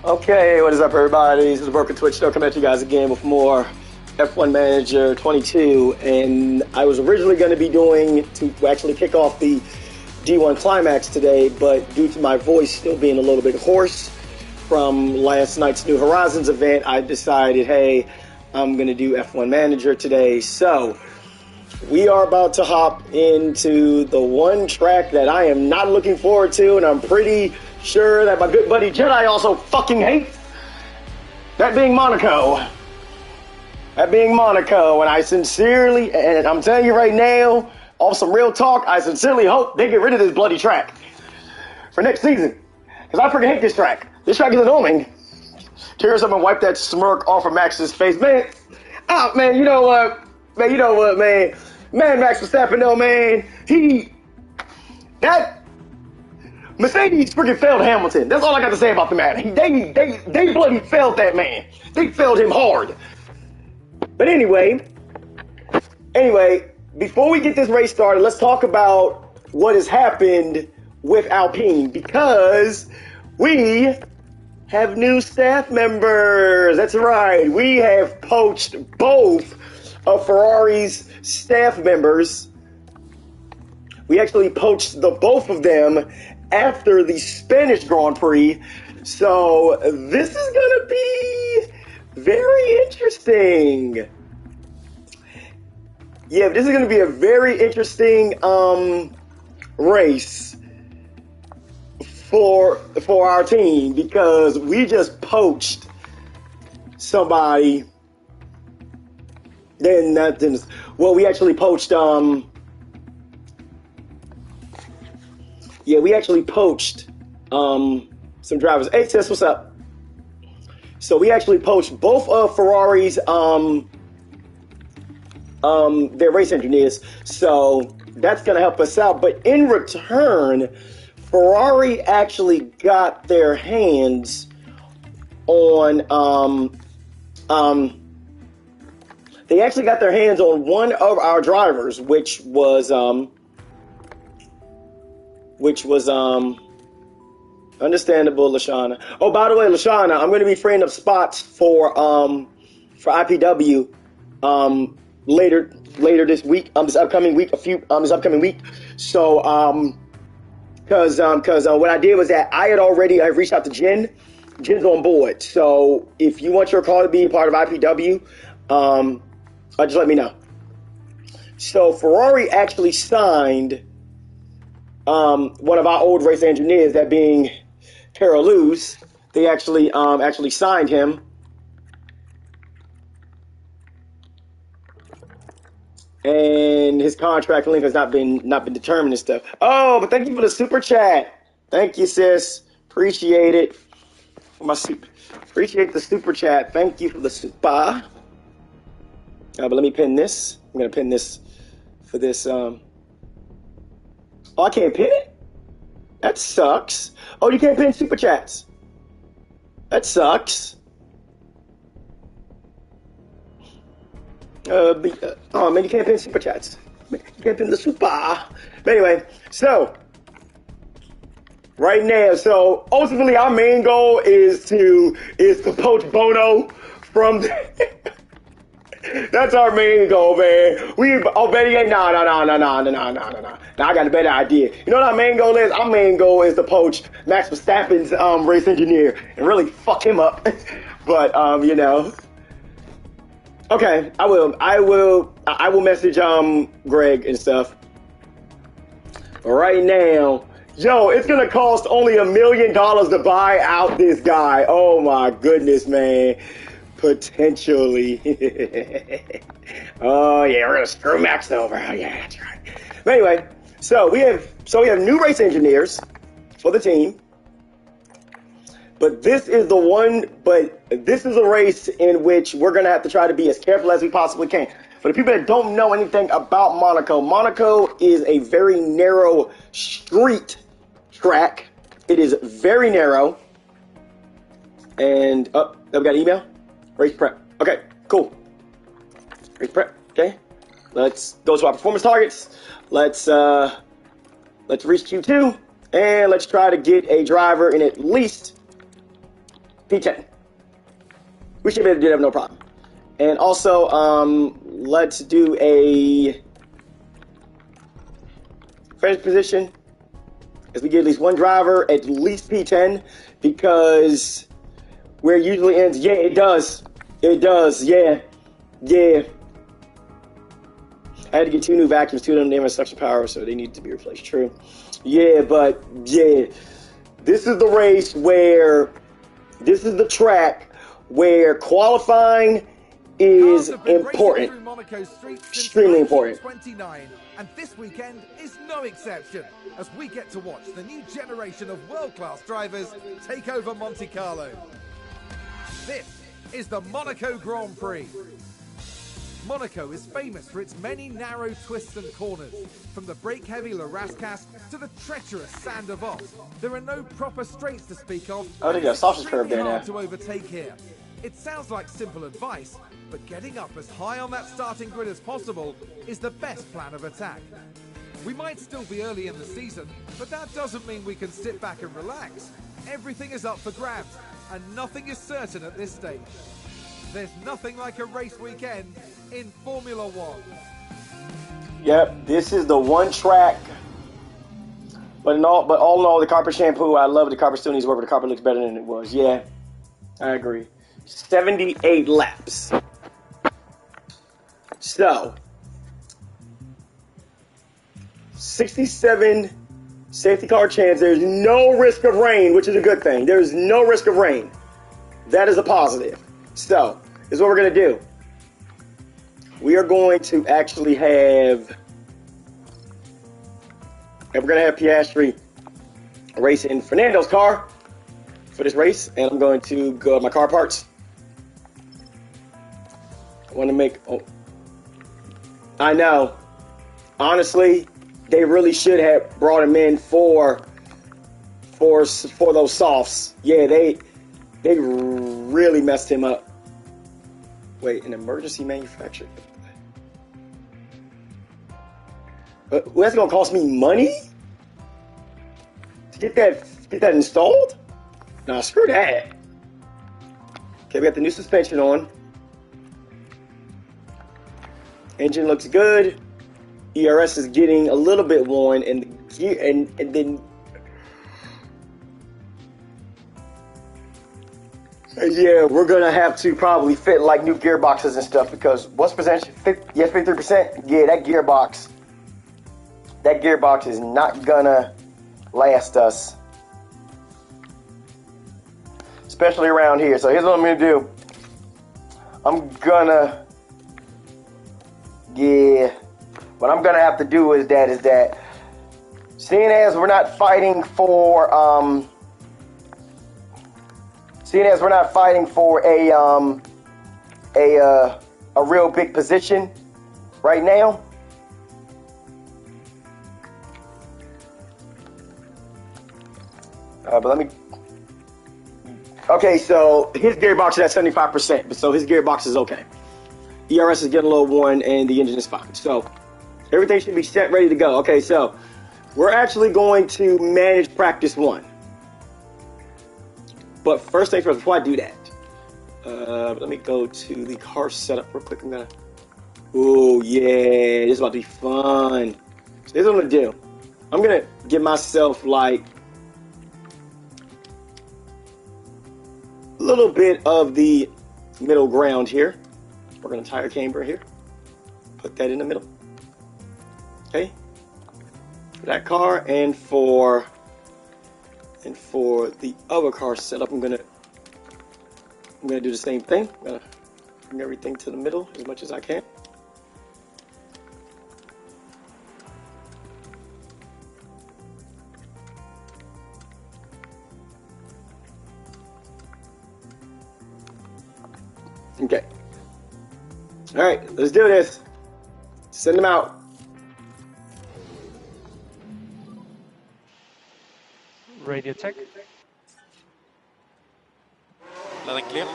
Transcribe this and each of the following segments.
Okay, what is up, everybody? This is Broken Twitch. Still coming at you guys again with more F1 Manager 22. And I was originally going to be doing to actually kick off the D1 Climax today, but due to my voice still being a little bit hoarse from last night's New Horizons event, I decided, hey, I'm going to do F1 Manager today. So we are about to hop into the one track that I am not looking forward to, and I'm pretty sure that my good buddy Jedi also fucking hates. That being Monaco. That being Monaco, and I sincerely, and I'm telling you right now, off some real talk, I sincerely hope they get rid of this bloody track for next season. Because I freaking hate this track. This track is annoying. Tears up and wipe that smirk off of Max's face. Man, man, you know what? Man, Man, Max Verstappen, though, man, that Mercedes freaking failed Hamilton. That's all I got to say about the matter. They bloody failed that man. They failed him hard. But anyway, before we get this race started, let's talk about what has happened with Alpine, because we have new staff members. That's right. We have poached both of Ferrari's staff members. We actually poached both of them after the Spanish Grand Prix. So this is going to be very interesting. Yeah, this is going to be a very interesting race for our team, because we just poached somebody. We actually poached we actually poached some drivers. Hey sis, what's up? So we actually poached both of Ferrari's their race engineers. So that's gonna help us out. But in return, Ferrari actually got their hands on they actually got their hands on one of our drivers, which was understandable, Lashana. Oh, by the way, Lashana, I'm going to be freeing up spots for IPW later this week. This upcoming week. So because what I did was that I reached out to Jen. Jen's on board. So if you want your call to be part of IPW, just let me know. So Ferrari actually signed one of our old race engineers, that being Luz. They actually signed him. And his contract length has not been determined and stuff. Oh, but thank you for the super chat. Thank you, sis. Appreciate it. Appreciate the super chat. Thank you for the super. But let me pin this. I'm gonna pin this for this. Oh, I can't pin it? That sucks. Oh, you can't pin super chats. That sucks. Oh man, you can't pin super chats. You can't pin the super. But anyway, so right now, so ultimately our main goal is to poach Bono from That's our main goal, man. Betty ain't no. Now I got a better idea. You know what our main goal is? Our main goal is to poach Max Verstappen's race engineer and really fuck him up. But you know. Okay, I will message Greg and stuff. But right now, yo, it's gonna cost only $1 million to buy out this guy. Oh my goodness, man. Potentially. Oh yeah, we're gonna screw Max over. Oh yeah, that's right. But anyway, so we have new race engineers for the team. But this is a race in which we're gonna have to try to be as careful as we possibly can. For the people that don't know anything about Monaco, Monaco is a very narrow street track. It is very narrow. And we got an email? Race prep. Okay, cool. Race prep. Okay. Let's go to our performance targets. Let's reach Q2, and let's try to get a driver in at least P10. We should be able to do that, no problem. And also, let's do a finish position. As we get at least one driver, at least P10, because where it usually ends, yeah, it does. It does, yeah. Yeah. I had to get 2 new vacuums, 2 of them have suction power, so they need to be replaced. True. Yeah, but, yeah. This is the race where, this is the track where qualifying is important. Extremely important. 29, and this weekend is no exception, as we get to watch the new generation of world-class drivers take over Monte Carlo. This is the Monaco Grand Prix. Monaco is famous for its many narrow twists and corners. From the brake-heavy La Rascasse to the treacherous Saint Devos, there are no proper straights to speak of. Oh, they got a sausage curve there now. To overtake here. It sounds like simple advice, but getting up as high on that starting grid as possible is the best plan of attack. We might still be early in the season, but that doesn't mean we can sit back and relax. Everything is up for grabs, and nothing is certain at this stage. There's nothing like a race weekend in Formula One. Yep, this is the one track. But all in all, the carpet shampoo, I love the carpet still needs work, but the carpet looks better than it was. Yeah, I agree. 78 laps. So, 67 safety car chance. There's no risk of rain, which is a good thing. There's no risk of rain. That is a positive. So, this is what we're going to do. We are going to actually have, and we're going to have Piastri race in Fernando's car for this race, and I'm going to go to my car parts. I want to make, I know, honestly, they really should have brought him in for those softs. Yeah, they really messed him up. Wait, an emergency manufacturer? That's gonna cost me money to get that installed? Nah, screw that. Okay, we got the new suspension on. Engine looks good. ERS is getting a little bit worn, and the gear, and then yeah, we're gonna have to probably fit like new gearboxes and stuff, because what's percentage? 53%. Yeah, that gearbox is not gonna last us, especially around here. So here's what I'm gonna do. What I'm gonna have to do is that seeing as we're not fighting for a real big position right now. But let me. Okay, so his gearbox is at 75%, so his gearbox is okay. ERS is getting a little worn, and the engine is fine. So everything should be set, ready to go. Okay, so we're actually going to manage practice 1. But first things first, before I do that, let me go to the car setup real quick. Oh yeah, this is about to be fun. So here's what I'm gonna do. I'm gonna give myself like a little bit of the middle ground here. We're gonna tire camber here. Put that in the middle. Okay. For that car, and for the other car setup, I'm gonna do the same thing. I'm gonna bring everything to the middle as much as I can. Okay. All right, let's do this. Send them out. Radio check. Loud and clear.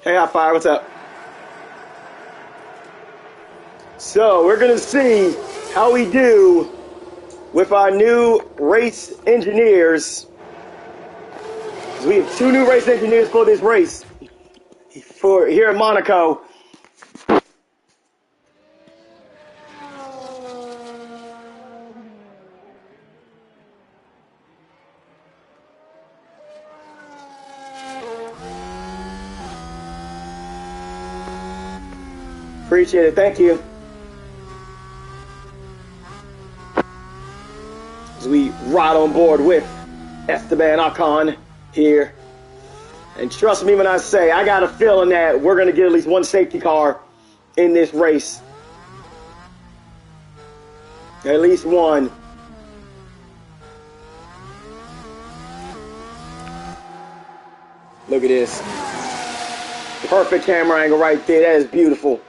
Hey, Hot Fire, what's up? So we're gonna see how we do with our new race engineers. We have 2 new race engineers for this race for here at Monaco. Appreciate it. Thank you. As we ride on board with Esteban Ocon here. And trust me when I say, I got a feeling that we're going to get at least 1 safety car in this race. At least 1. Look at this. Perfect camera angle right there. That is beautiful.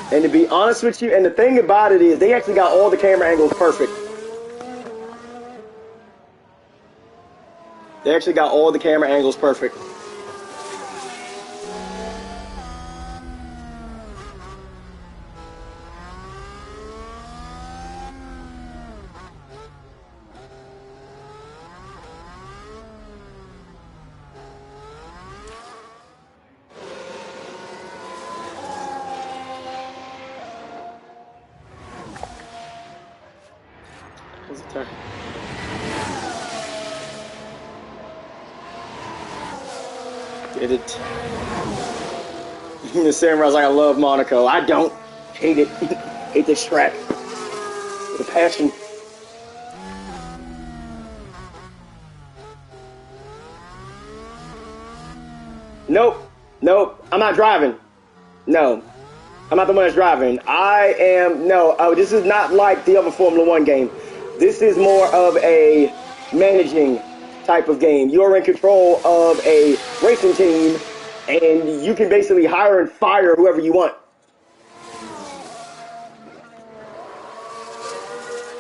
And to be honest with you, and the thing about it is they actually got all the camera angles perfect. They actually got all the camera angles perfect. Get it. Samurai's like, I love Monaco. I don't. Hate it. Hate this track. With a passion. Nope. Nope. I'm not driving. No. I'm not the one that's driving. I am, no. Oh, this is not like the other Formula One game. This is more of a managing type of game. You're in control of a racing team, and you can basically hire and fire whoever you want.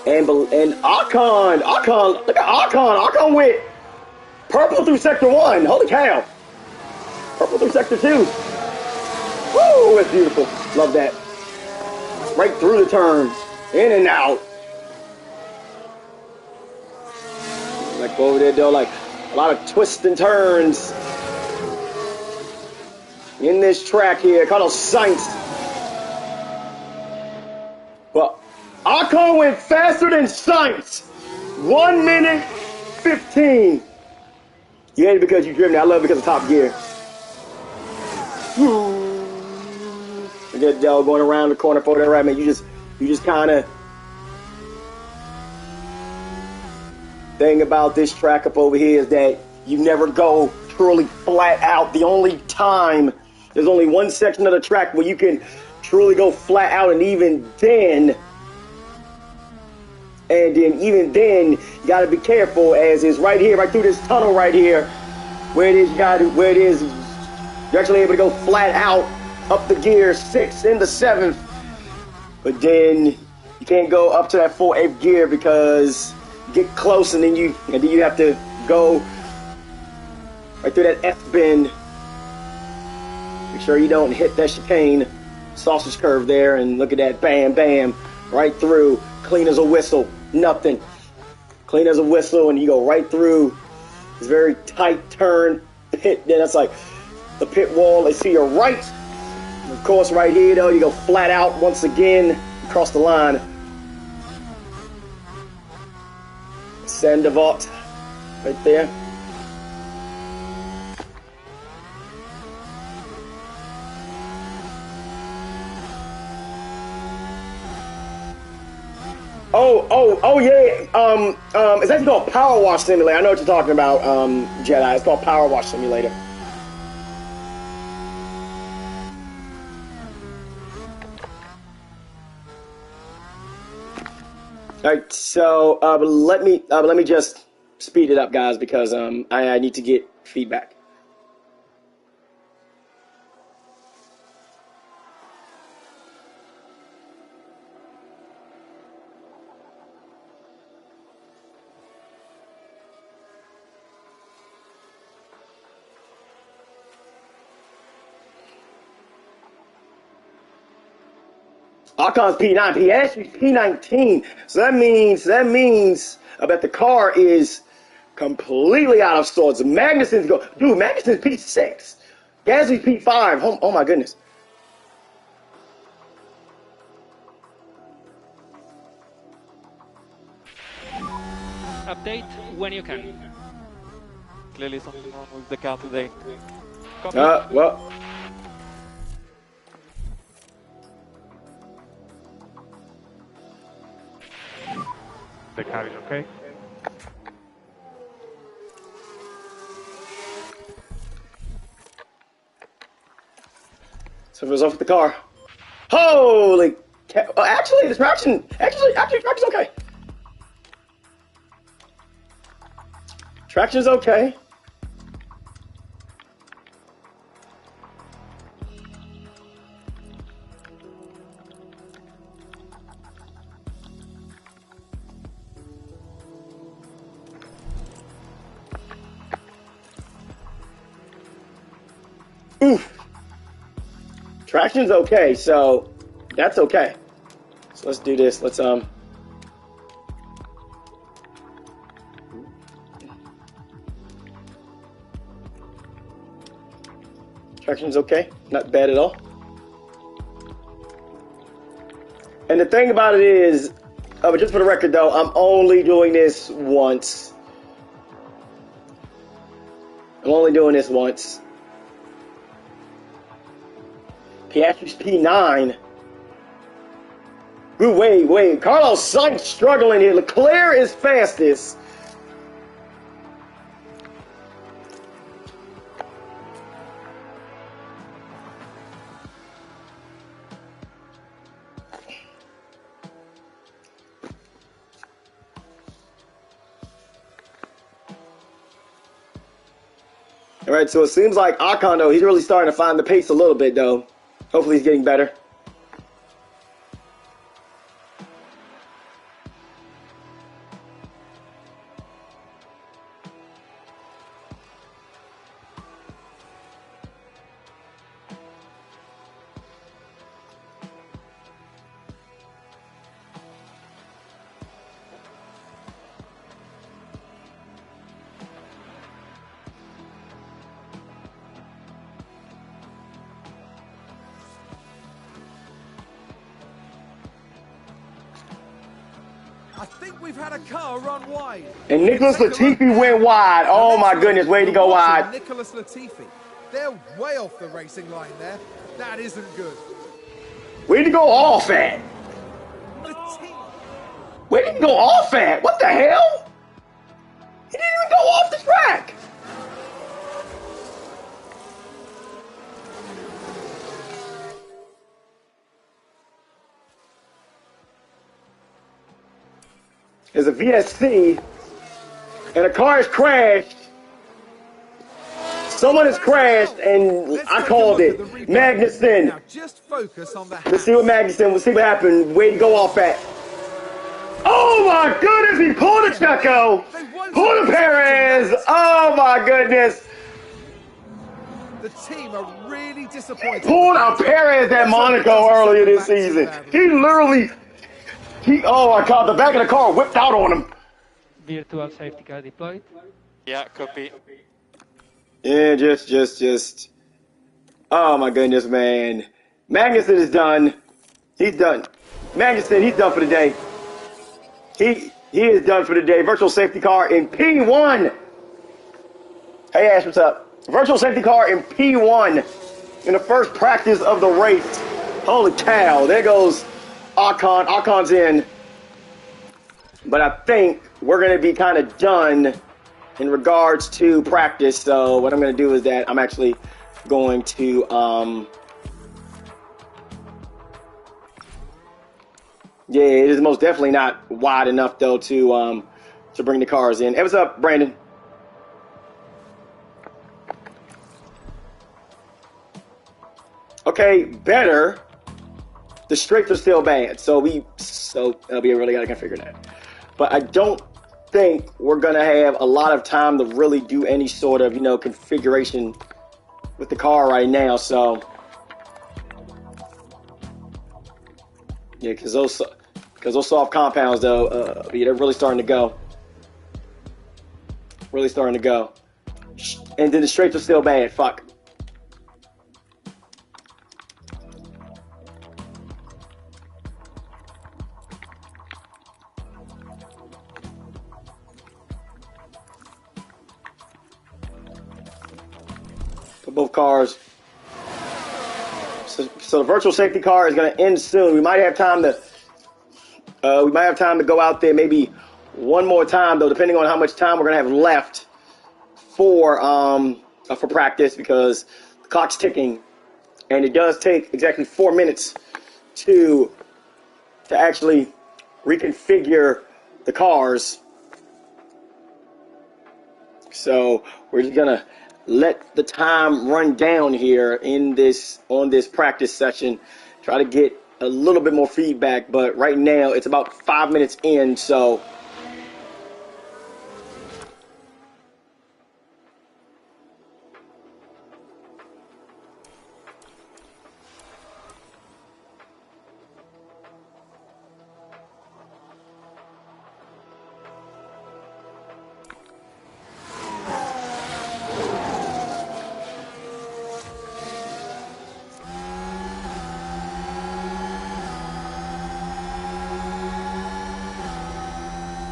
And Ocon, look at Ocon went purple through sector 1. Holy cow. Purple through sector 2. Woo, that's beautiful. Love that. Right through the turn. In and out. Like over there, though, like a lot of twists and turns in this track here. Carlos Sainz. Well, Ocon went faster than Sainz. 1 minute 15. You hate it because you driven it. I love it because of Top Gear. You get Dell going around the corner for that, right, man? You just kind of. Thing about this track up over here is that you never go truly flat out. The only time, there's only one section of the track where you can truly go flat out, and even then, you got to be careful, as is right here, right through this tunnel right here, where it is, you're actually able to go flat out up the gear 6 into 7th, but then you can't go up to that full 8th gear because you get close, and then you have to go right through that F bend. Make sure you don't hit that chicane, sausage curve there, and look at that, bam, bam, right through, clean as a whistle, nothing. Clean as a whistle, and you go right through this very tight turn pit. Then that's like the pit wall is to your right. And of course, right here, though, you go flat out once again across the line. Sandoval, right there. Oh yeah. It's actually called Power Wash Simulator. I know what you're talking about, Jedi. It's called Power Wash Simulator. All right, so let me just speed it up, guys, because I need to get feedback. Ocon's P9, Piastri's P19. So that means I bet the car is completely out of sorts. Magnussen's Magnussen's P6. Gasly's P5. Oh my goodness. Update when you can. Clearly something wrong with the car today. Copy. Well. The car is okay. So it was off with the car. Holy cow. Actually, the traction's okay. Traction's okay. Oof. Traction's okay, so that's okay. So let's do this. Let's Traction's okay, not bad at all. And the thing about it is, but just for the record though, I'm only doing this once. I'm only doing this once. Piastri's P9. Ooh, wait. Carlos Sainz struggling here. Leclerc is fastest. All right, so it seems like Ocon, though, he's really starting to find the pace a little bit, though. Hopefully he's getting better. I think we've had a car run wide. And Nicholas Latifi went wide. Oh my goodness, way to go wide. Nicholas Latifi. They're way off the racing line there. That isn't good. Where'd he go off at? The team. Where did he go off at? What the hell? He didn't even go off the track. There's a VSC, and a car has crashed. Someone has crashed, and I called it. Magnussen. Now just focus on the. Let's see what Magnussen. We'll see what happened. Way to go off at. Oh my goodness! He pulled a Checo. Pulled a Perez. Oh my goodness. The team are really disappointed. Pulled a Perez at Monaco earlier this season. He literally. Oh my God, the back of the car whipped out on him. Virtual safety car deployed. Yeah, copy. Yeah, just. Oh my goodness, man. Magnussen is done. He's done. Magnussen, he's done for the day. He is done for the day. Virtual safety car in P1. Hey Ash, what's up? Virtual safety car in P1 in the first practice of the race. Holy cow, there goes Ocon. Ocon's in. But I think we're going to be kind of done in regards to practice. So what I'm going to do is that I'm actually going to yeah, it is most definitely not wide enough though to bring the cars in. Hey, what's up, Brandon? Okay, better. The straights are still bad, so we really got to configure that. But I don't think we're gonna have a lot of time to really do any sort of configuration with the car right now. So Yeah, because those soft compounds though, yeah, they're really starting to go. Really starting to go. And then the straights are still bad. Fuck. For both cars. So the virtual safety car is going to end soon. We might have time to go out there maybe one more time though, depending on how much time we're going to have left for practice, because the clock's ticking, and it does take exactly 4 minutes to actually reconfigure the cars. So we're just gonna let the time run down here on this practice session, try to get a little bit more feedback, but right now it's about 5 minutes in, so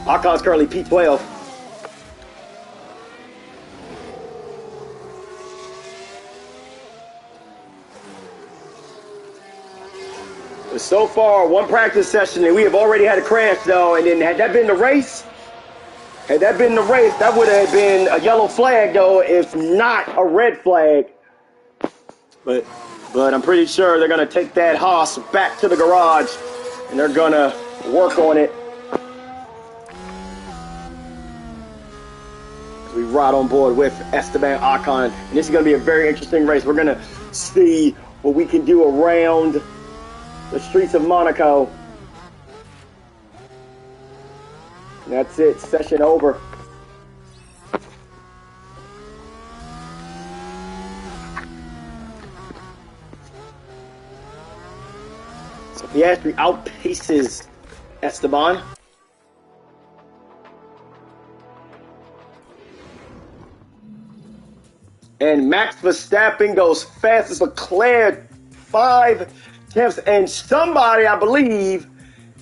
Ocon's currently P12. So far, one practice session, and we have already had a crash, though. And then had that been the race, that would have been a yellow flag, though, if not a red flag. But I'm pretty sure they're going to take that Haas back to the garage, and they're going to work on it. We ride on board with Esteban Ocon, and this is going to be a very interesting race. We're going to see what we can do around the streets of Monaco. And that's it. Session over. So Piastri outpaces Esteban. And Max Verstappen goes fastest. Leclerc 5 tenths. And somebody, I believe,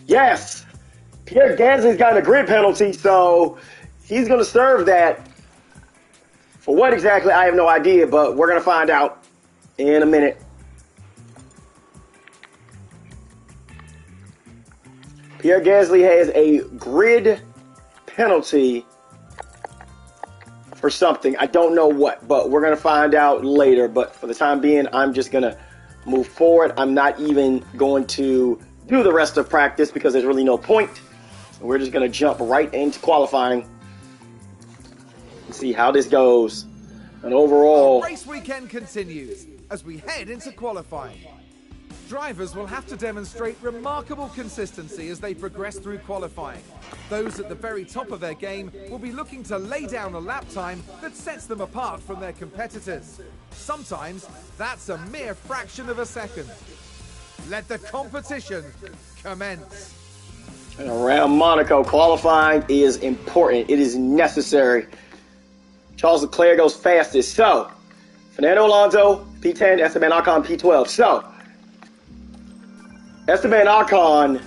yes, Pierre Gasly's got a grid penalty, so he's going to serve that. For what exactly, I have no idea, but we're going to find out in a minute. Pierre Gasly has a grid penalty for something. I don't know what, but we're going to find out later. But for the time being, I'm just going to move forward. I'm not even going to do the rest of practice because there's really no point. So we're just going to jump right into qualifying and see how this goes. And overall, our race weekend continues as we head into qualifying. Drivers will have to demonstrate remarkable consistency as they progress through qualifying. Those at the very top of their game will be looking to lay down a lap time that sets them apart from their competitors. Sometimes that's a mere fraction of a second. Let the competition commence. And around Monaco, qualifying is important. It is necessary. Charles Leclerc goes fastest. So, Fernando Alonso, P10, Esteban Ocon, P12. So, Esteban Ocon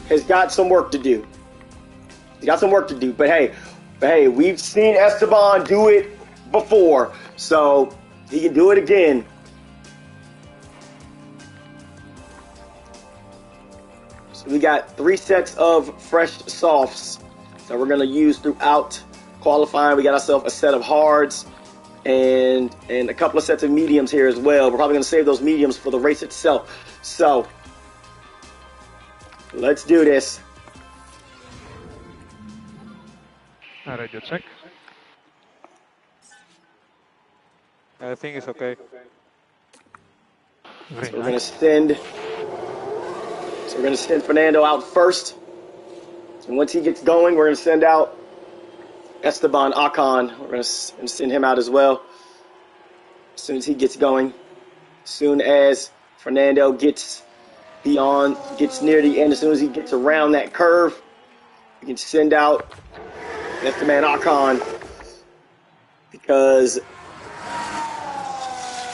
has got some work to do. He's got some work to do. But hey, we've seen Esteban do it before, so he can do it again. So we got 3 sets of fresh softs that we're going to use throughout qualifying. We got ourselves a set of hards and a couple of sets of mediums here as well. We're probably going to save those mediums for the race itself. So let's do this. Radio check. I think it's okay. So we're going to send Fernando out first. And once he gets going, we're going to send out Esteban Ocon. We're going to send him out as well as soon as he gets going. As soon as Fernando gets beyond, gets near the end, as soon as he gets around that curve, you can send out Esteban Ocon, because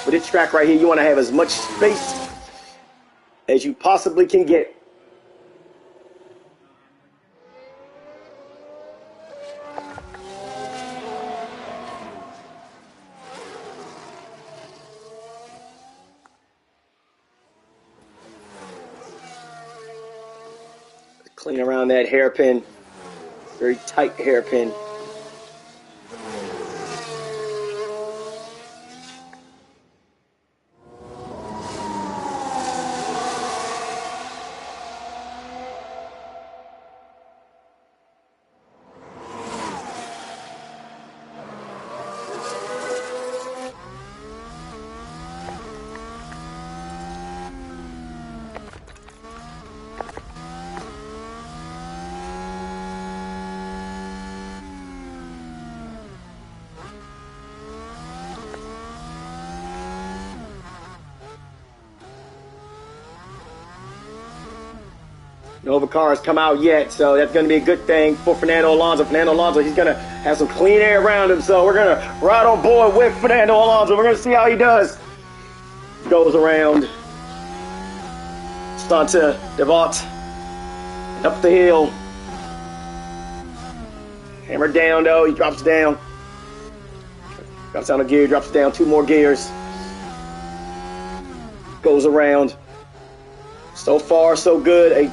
with this track right here, you want to have as much space as you possibly can get. Clean around that hairpin, very tight hairpin. No cars come out yet, so that's going to be a good thing for Fernando Alonso. Fernando Alonso, he's going to have some clean air around him, so we're going to ride on board with Fernando Alonso. We're going to see how he does. Goes around Santa Devot, up the hill. Hammer down, though. He drops down. Drops down a gear, drops down 2 more gears. Goes around. So far, so good.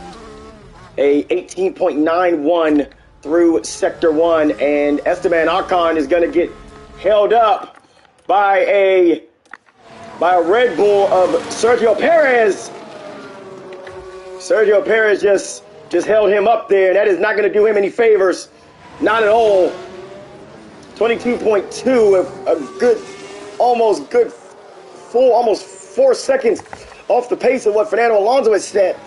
A 18.91 through Sector 1, and Esteban Ocon is going to get held up by a Red Bull of Sergio Perez. Sergio Perez just held him up there, and that is not going to do him any favors. Not at all. 22.2, a good, almost 4 seconds off the pace of what Fernando Alonso has set.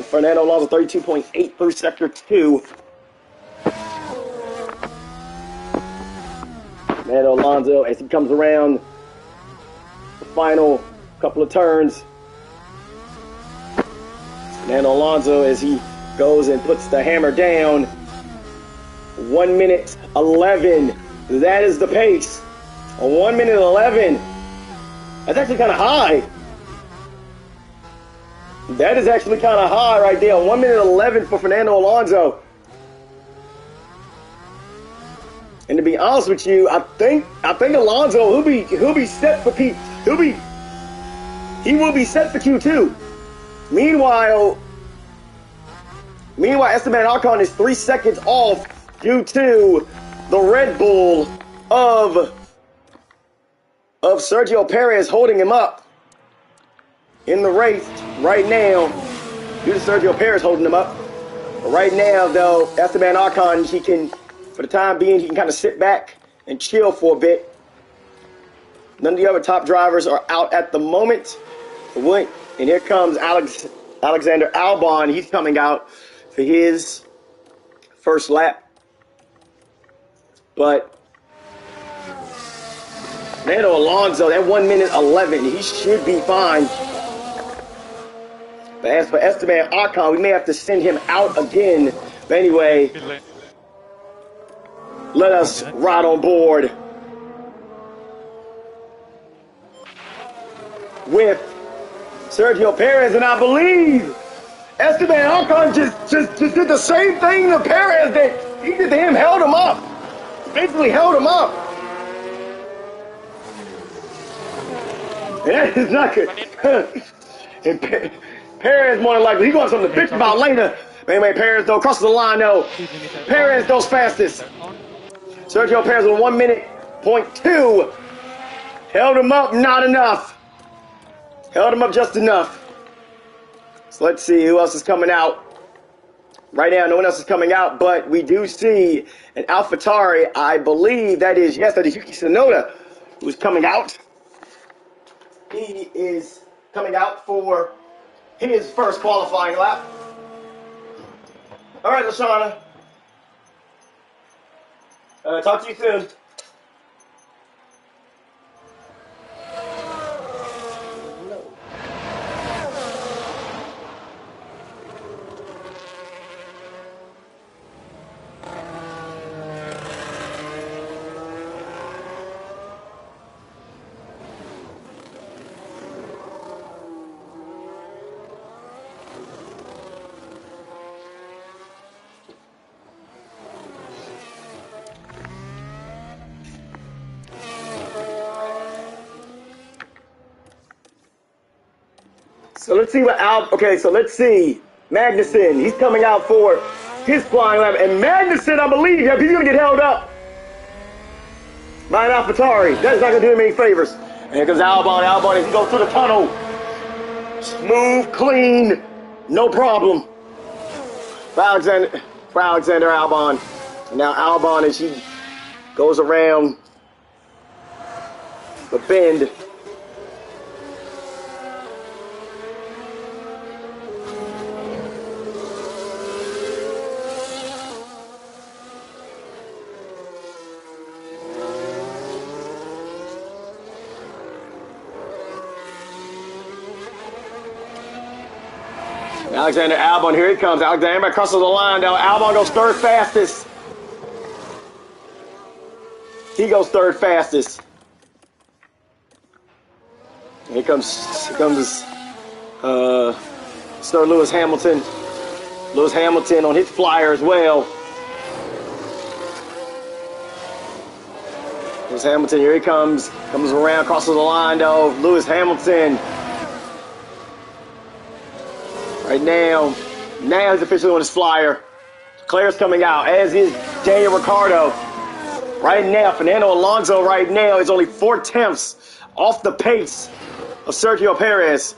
Fernando Alonso 32.8 through Sector 2. Fernando Alonso, as he comes around the final couple of turns. Fernando Alonso, as he goes and puts the hammer down. 1 minute 11. That is the pace. 1 minute 11. That's actually kind of high. That is actually kind of high right there. 1 minute 11 for Fernando Alonso. And to be honest with you, I think Alonso he'll be set for he will be set for Q2. Meanwhile, Esteban Ocon is 3 seconds off due to the Red Bull of Sergio Perez holding him up in the race right now. Due to Sergio Perez holding him up. But right now, though, Esteban Ocon, he can, for the time being, he can kind of sit back and chill for a bit. None of the other top drivers are out at the moment. And here comes Alexander Albon. He's coming out for his first lap. But Fernando Alonso, that 1 minute 11, he should be fine. But as for Esteban Ocon, we may have to send him out again. But anyway, let us ride on board with Sergio Perez, and I believe Esteban Ocon just did the same thing to Perez that he did to him, held him up. Basically held him up. And that is not good. And Perez more than likely, he going to have something to bitch about later. Anyway, Perez though, crosses the line though. Perez goes fastest. Sergio Perez with 1 minute, 0.2. Held him up, not enough. Held him up just enough. So let's see who else is coming out. Right now, no one else is coming out, but we do see an AlphaTauri. I believe that is Yuki Tsunoda, who's coming out. He is coming out for his first qualifying lap. All right, Lashana. Talk to you soon. So let's see what so let's see. Magnussen, he's coming out for his flying lap. And Magnussen, I believe, he's going to get held up by an AlphaTauri. That's not going to do him any favors. And here comes Albon. Albon, as he goes through the tunnel. Smooth, clean, no problem. For Alexander Albon. And now Albon, as he goes around the bend. Alexander Albon, here he comes. Alexander crosses the line down. Albon goes third fastest. He goes third fastest. Here comes Sir Lewis Hamilton. Lewis Hamilton on his flyer as well. Lewis Hamilton, here he comes. Comes around, crosses the line though. Lewis Hamilton. Right now he's officially on his flyer. Leclerc's coming out, as is Daniel Ricciardo. Right now, Fernando Alonso right now is only 4/10 off the pace of Sergio Perez.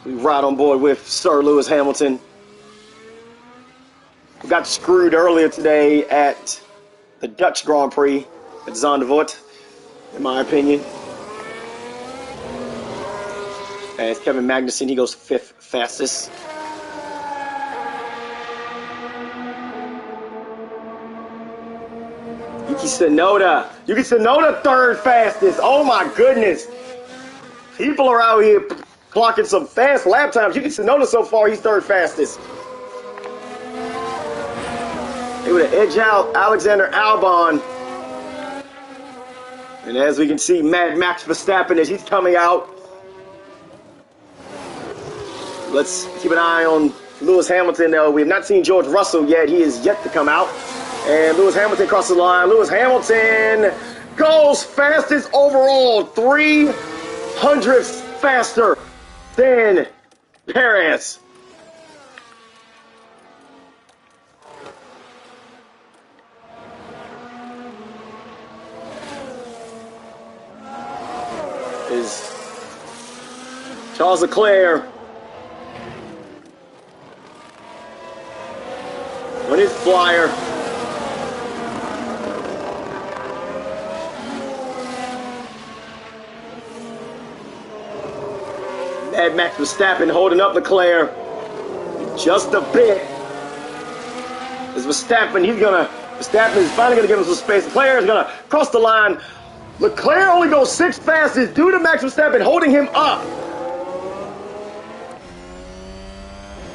We ride on board with Sir Lewis Hamilton. We got screwed earlier today at the Dutch Grand Prix at Zandvoort, in my opinion. As Kevin Magnussen, he goes fifth fastest. Yuki Tsunoda third fastest. Oh my goodness. People are out here clocking some fast lap times. Yuki Tsunoda so far, he's third fastest. Able to edge out Alexander Albon. And as we can see, Mad Max Verstappen as he's coming out. Let's keep an eye on Lewis Hamilton, though. We have not seen George Russell yet. He is yet to come out. And Lewis Hamilton crosses the line. Lewis Hamilton goes fastest overall. 300ths faster than Perez. Is Charles Leclerc on his flyer. Mad Max Verstappen holding up Leclerc just a bit. As Verstappen is finally gonna give him some space. Leclerc is gonna cross the line. Leclerc only goes sixth fastest due to Max Verstappen holding him up.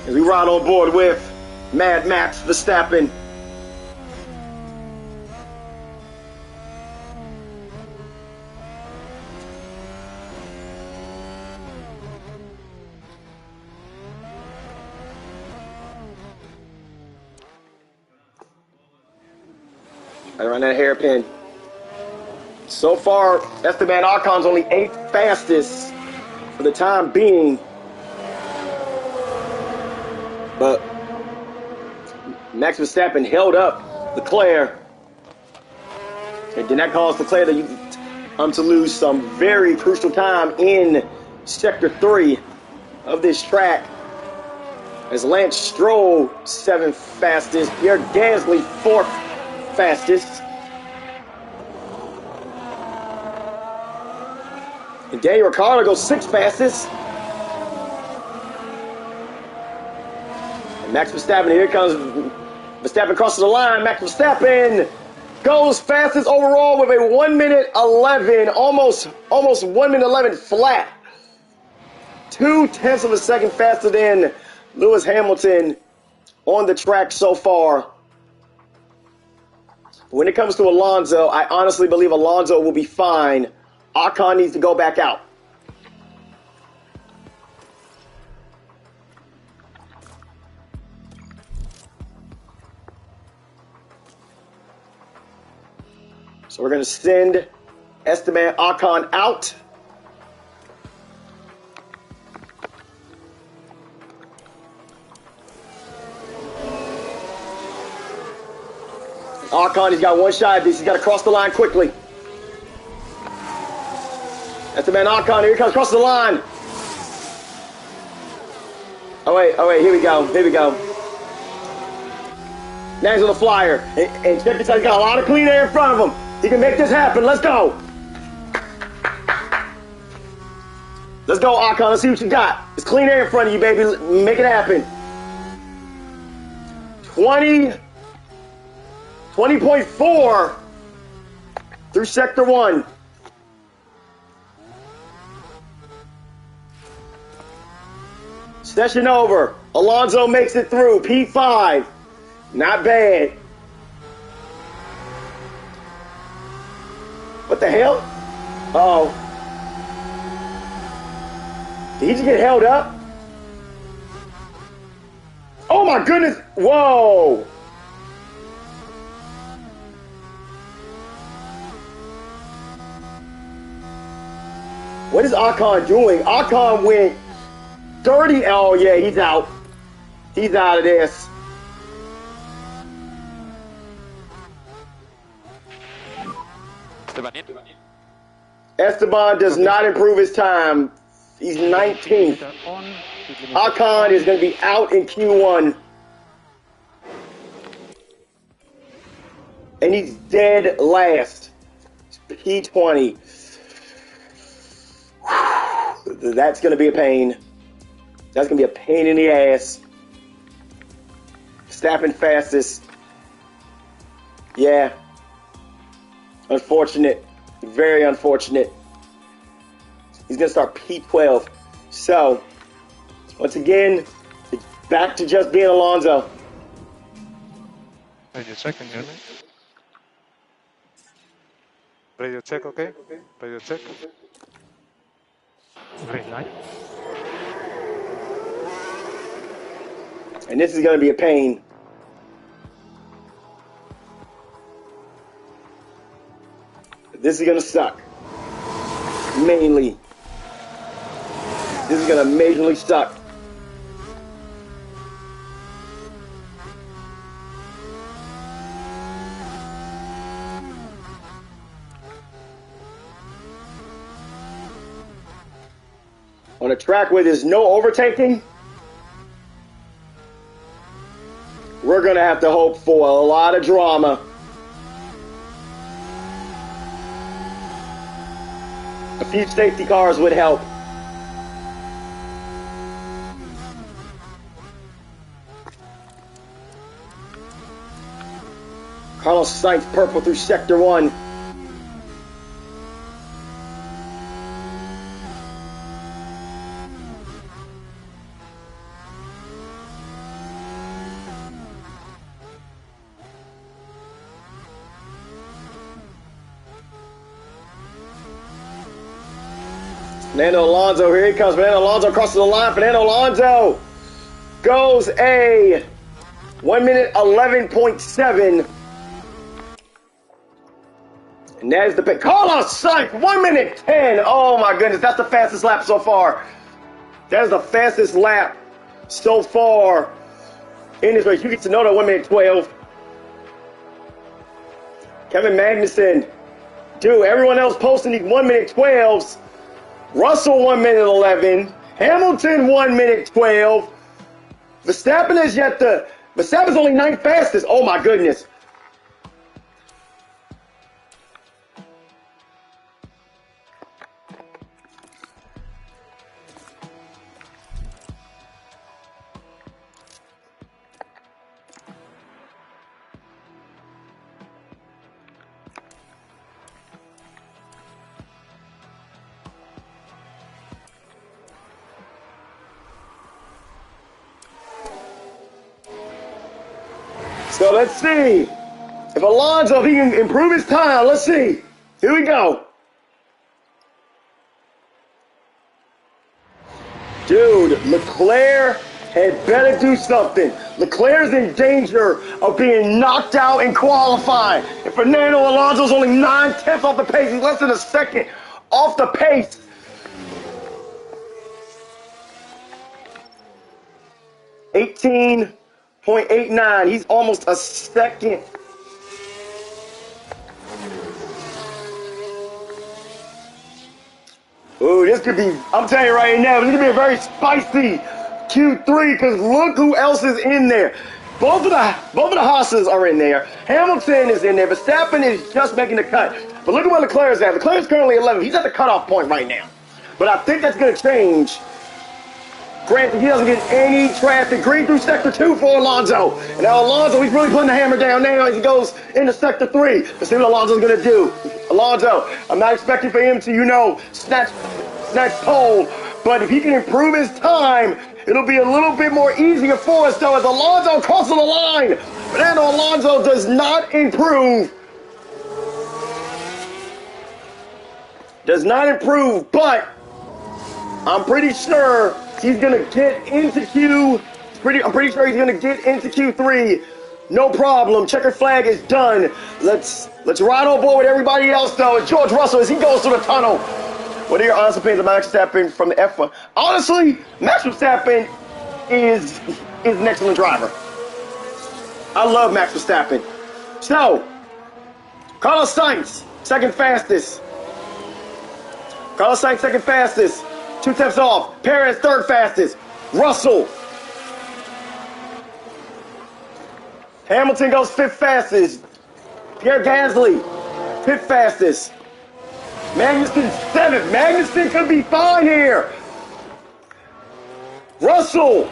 As we ride on board with Mad Max Verstappen. Right around that hairpin. So far, Esteban Ocon's only 8th fastest for the time being. But Max Verstappen held up Leclerc. It did not cause Leclerc to lose some very crucial time in Sector 3 of this track. As Lance Stroll, 7th fastest. Pierre Gasly, 4th fastest. And Daniel Ricciardo goes 6th fastest. And Max Verstappen, here comes Verstappen crosses the line. Max Verstappen goes fastest overall with a 1:11, almost 1:11 flat. 0.2 of a second faster than Lewis Hamilton on the track so far. When it comes to Alonso, I honestly believe Alonso will be fine. Ocon needs to go back out. So we're going to send Esteban Ocon out. Ocon, he's got one shot at this. He's got to cross the line quickly. That's the man Ocon. Here he comes, crosses the line. Oh wait, here we go. Now he's on the flyer. And check this out, he's got a lot of clean air in front of him. He can make this happen. Let's go. Let's go, Ocon. Let's see what you got. It's clean air in front of you, baby. Make it happen. 20.4 through Sector 1. Session over. Alonso makes it through. P5. Not bad. What the hell? Uh-oh. Did he just get held up? Oh my goodness. Whoa. What is Ocon doing? Ocon went dirty. Oh yeah, he's out. He's out of this. Esteban does not improve his time. He's 19th. Ocon is going to be out in Q1. And he's dead last. P20. That's going to be a pain. That's going to be a pain in the ass. Verstappen fastest. Yeah. Unfortunate. Very unfortunate. He's going to start P12. So, once again, it's back to just being Alonso. Radio check, can you hear me? Radio check, okay? Radio check. Green light. And this is going to be a pain. This is going to suck. Mainly. This is going to majorly suck. On a track where there's no overtaking, we're going to have to hope for a lot of drama. A few safety cars would help. Carlos Sainz purple through Sector 1. Fernando Alonso, here he comes. Fernando Alonso crosses the line. Fernando Alonso goes a 1 minute 11.7. And that is the pick. Carlos Sainz, 1 minute 10. Oh my goodness, that's the fastest lap so far. That is the fastest lap so far in this race. You get to know that 1 minute 12. Kevin Magnussen, dude, everyone else posting these 1 minute 12s. Russell 1 minute 11. Hamilton 1 minute 12. Verstappen is yet the. Verstappen's only 9th fastest. Oh my goodness. So let's see if Alonso, if he can improve his time. Let's see. Here we go. Dude, Leclerc had better do something. Leclerc's in danger of being knocked out in qualifying. And Fernando Alonso's only 9/10 off the pace. He's less than a second off the pace. .89. He's almost a second Ooh, this could be, I'm telling you right now, this could be a very spicy Q3 because look who else is in there. Both of the Haas's are in there. Hamilton is in there. Verstappen is just making the cut. But look at where Leclerc's at. Leclerc's currently 11th. He's at the cutoff point right now. But I think that's going to change. Granted, he doesn't get any traffic. Green through Sector 2 for Alonso. And now Alonso, he's really putting the hammer down now as he goes into Sector 3. Let's see what Alonso's going to do. Alonso, I'm not expecting for him to, snatch pole. But if he can improve his time, it'll be a little bit more easier for us, though, as Alonso crosses the line. Fernando Alonso does not improve. But I'm pretty sure he's going to get into I'm pretty sure he's going to get into Q3. No problem. Checkered flag is done. Let's ride on board with everybody else, though. And George Russell, as he goes through the tunnel. What are your honest opinions of Max Verstappen from the F1? Honestly, Max Verstappen is an excellent driver. I love Max Verstappen. So, Carlos Sainz, second fastest. Carlos Sainz, second fastest. 2 tenths off. Perez, third fastest. Russell. Hamilton goes fifth fastest. Pierre Gasly, fifth fastest. Magnussen, seventh. Magnussen could be fine here. Russell,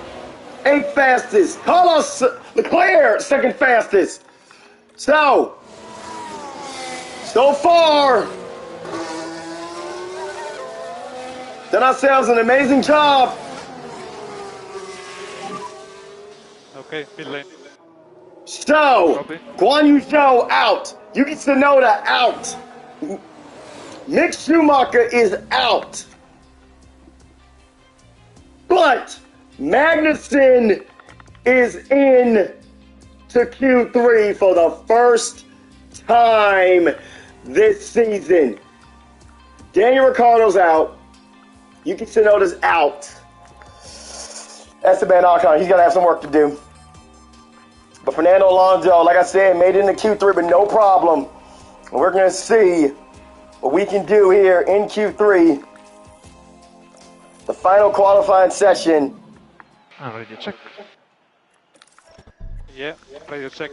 eighth fastest. Carlos Leclerc, second fastest. So far, done ourselves an amazing job. Okay, pit lane. So, Copy. Guan Yu Zhou out. Yuki Tsunoda out. Mick Schumacher is out. But Magnussen is in to Q3 for the first time this season. Daniel Ricciardo's out. Yuki Tsunoda's out. Esteban Ocon, he's going to have some work to do. But Fernando Alonso, like I said, made it into Q3, but no problem. And we're going to see what we can do here in Q3. The final qualifying session. Radio check. Yeah, radio check.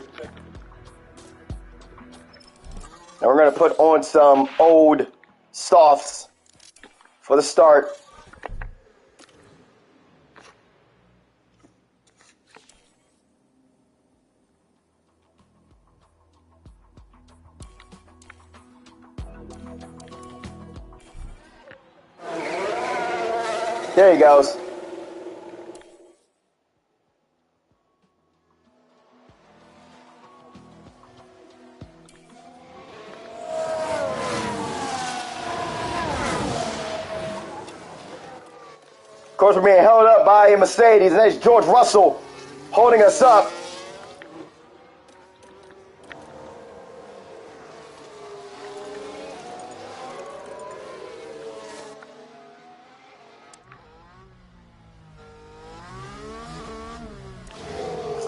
And we're going to put on some old softs for the start. There he goes. Of course, we're being held up by a Mercedes, and that's George Russell holding us up.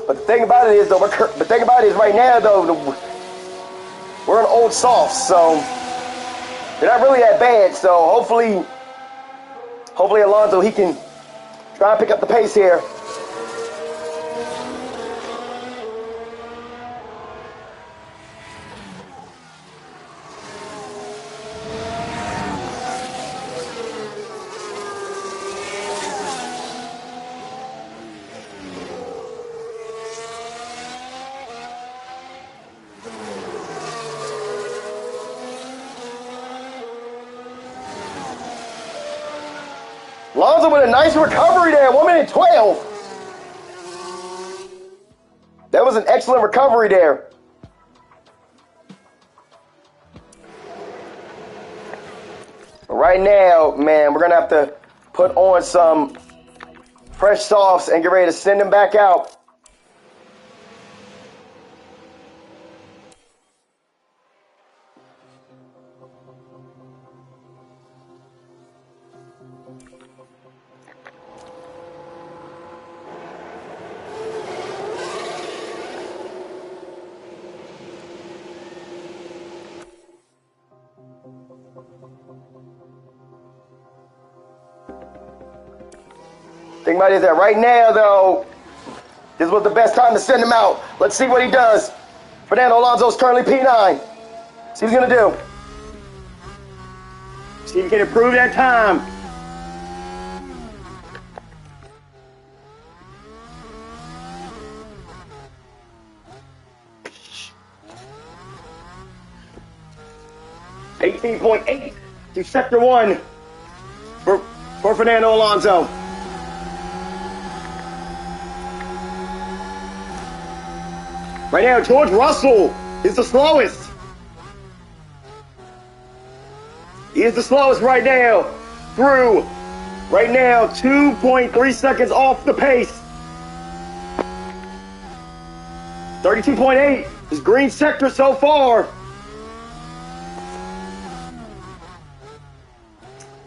But the thing about it is, right now, though, we're on old softs, so they're not really that bad. So hopefully Alonso, he can try and pick up the pace here. Alonso with a nice recovery there, 1 minute 12. That was an excellent recovery there. Right now, man, we're going to have to put on some fresh softs and get ready to send them back out. Think about it is that right now, though, this was the best time to send him out. Let's see what he does. Fernando Alonso is currently P9. See what he's going to do. See if he can improve that time. .8 to sector 1 for Fernando Alonso. Right now, George Russell is the slowest. He is the slowest right now through. Right now, 2.3 seconds off the pace. 32.8 is green sector so far.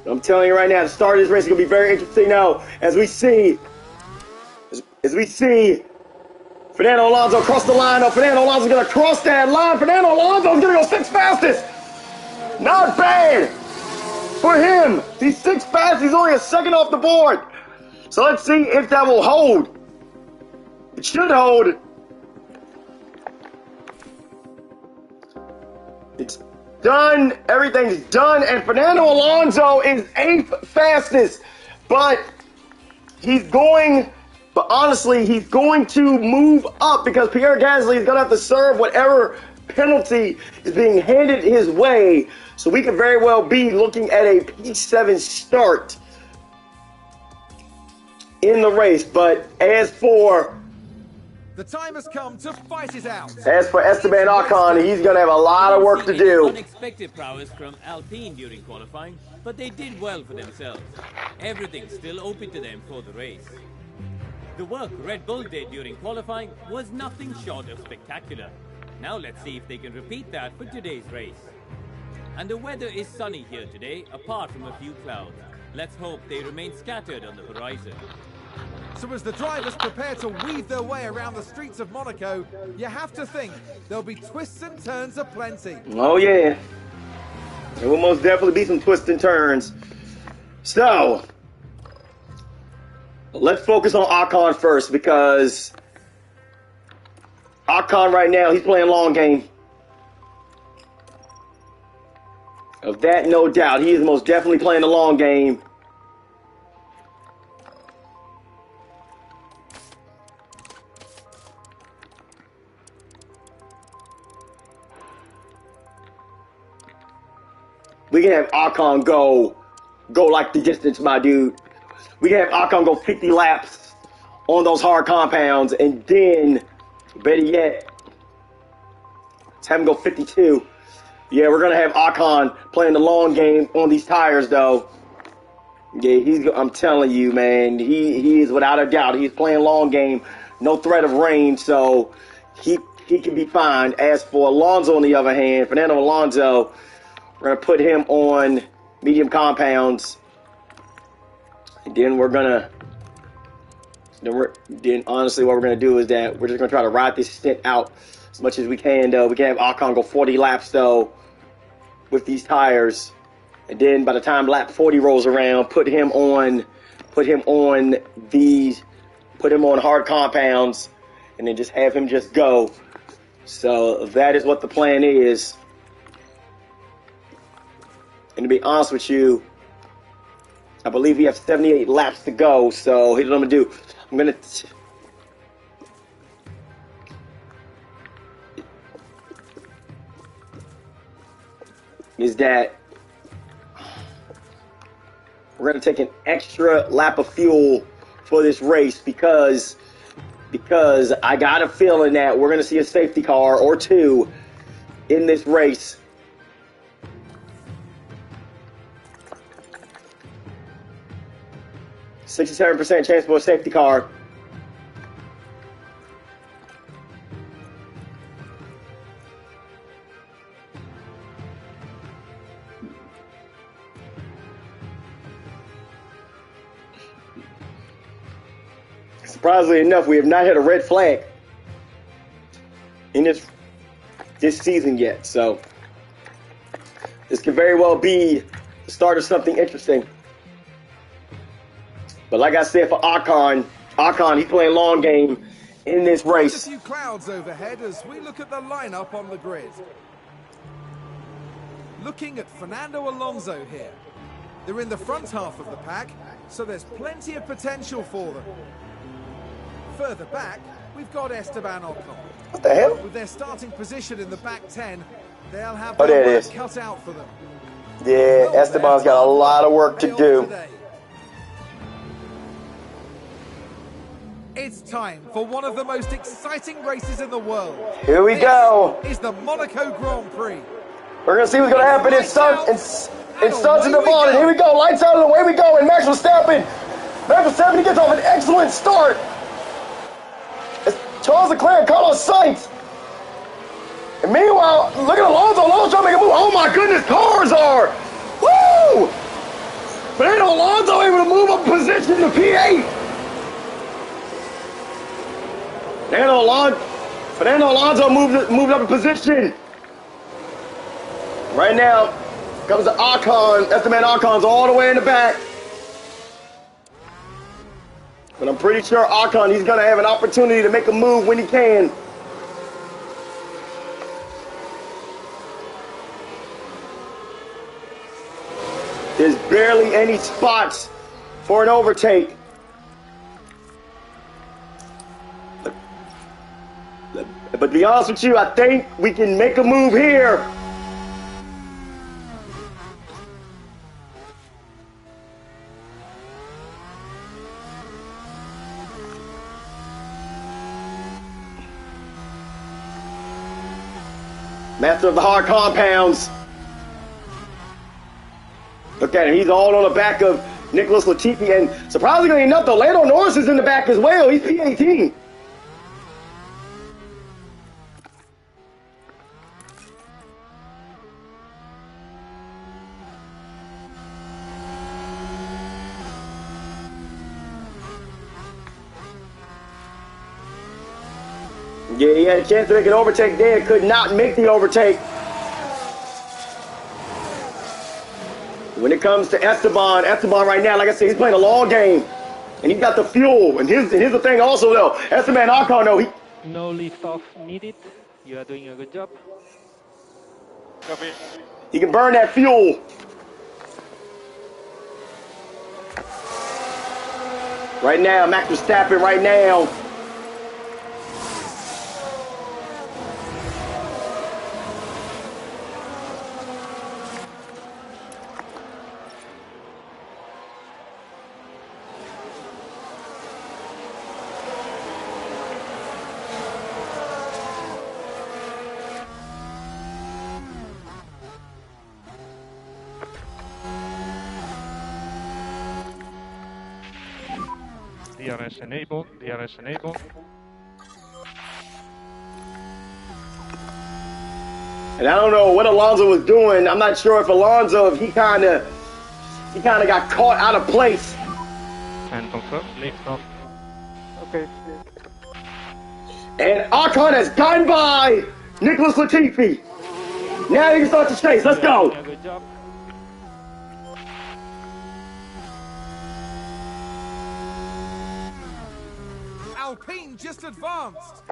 I'm telling you right now, the start of this race is going to be very interesting now as we see Fernando Alonso across the line. Oh, Fernando Alonso is going to cross that line. Fernando Alonso is going to go 6th fastest. Not bad for him. He's 6th fastest. He's only a second off the board. So let's see if that will hold. It should hold. It's done. Everything's done. And Fernando Alonso is 8th fastest. But honestly, he's going to move up because Pierre Gasly is going to have to serve whatever penalty is being handed his way. So we could very well be looking at a P7 start in the race. But as for the time has come to fight it out. As for Esteban Ocon, he's going to have a lot of work to do. Unexpected prowess from Alpine during qualifying, but they did well for themselves. Everything's still open to them for the race. The work Red Bull did during qualifying was nothing short of spectacular. Now let's see if they can repeat that for today's race. And the weather is sunny here today, apart from a few clouds. Let's hope they remain scattered on the horizon. So as the drivers prepare to weave their way around the streets of Monaco, you have to think there'll be twists and turns aplenty. Oh yeah, there will most definitely be some twists and turns. So let's focus on Ocon first, because Ocon right now, he's playing long game. Of that, no doubt. He is most definitely playing the long game. We can have Ocon go like the distance, my dude. We can have Ocon go 50 laps on those hard compounds, and then, better yet, let's have him go 52. Yeah, we're gonna have Ocon playing the long game on these tires, though. Yeah, I'm telling you, man, he is without a doubt. He's playing long game, no threat of rain, so he can be fine. As for Alonso, on the other hand, Fernando Alonso, we're going to put him on medium compounds. And then honestly, what we're going to do is that we're just going to try to ride this stint out as much as we can, though. We can have Ocon go 40 laps, though, with these tires. And then by the time lap 40 rolls around, put him on hard compounds, and then just have him just go. So that is what the plan is. And to be honest with you, I believe we have 78 laps to go. So here's what I'm going to do. I'm going to... is that we're going to take an extra lap of fuel for this race because I got a feeling that we're going to see a safety car or two in this race. %67% chance for a safety car. Surprisingly enough, we have not hit a red flag in this season yet. So this could very well be the start of something interesting. But like I said, for Ocon, he's playing long game in this race. Just a few clouds overhead as we look at the lineup on the grid. Looking at Fernando Alonso here. They're in the front half of the pack, so there's plenty of potential for them. Further back, we've got Esteban Ocon. What the hell? With their starting position in the back 10, they'll have there their it work is. cut out for them. Yeah, Esteban's got a lot of work to do. It's time for one of the most exciting races in the world. Here we go. This is the Monaco Grand Prix. We're going to see what's going to happen in Stunts in the ball. And here we go. Lights out and away we go. And Max Verstappen. He gets off an excellent start. It's Charles Leclerc, Carlos Sainz. And meanwhile, look at Alonso. Alonso trying to make a move. Oh my goodness, cars are. Woo! Fernando Alonso able to move up position to P8. Fernando Alonso moved up a position. Right now, comes to Ocon. Esteban Ocon's all the way in the back. But I'm pretty sure Ocon, he's going to have an opportunity to make a move when he can. There's barely any spots for an overtake. But to be honest with you, I think we can make a move here. Master of the hard compounds. Look at him. He's all on the back of Nicholas Latifi. And surprisingly enough, though, Lando Norris is in the back as well. He's P18. Yeah, he had a chance to make an overtake there. Could not make the overtake. When it comes to Esteban right now, like I said, he's playing a long game. And he's got the fuel. And here's the thing also, though. Esteban Ocon, though, no lift off needed. You are doing a good job. Copy. he can burn that fuel. Right now, Max Verstappen right now. DRS enable, DRS enable. And I don't know what Alonso was doing. I'm not sure if Alonso, if he kind of got caught out of place. And confirm, lift off. Okay. And Ocon has gotten by Nicholas Latifi. Now you can start the chase. Let's go. Good job. Alpine just advanced.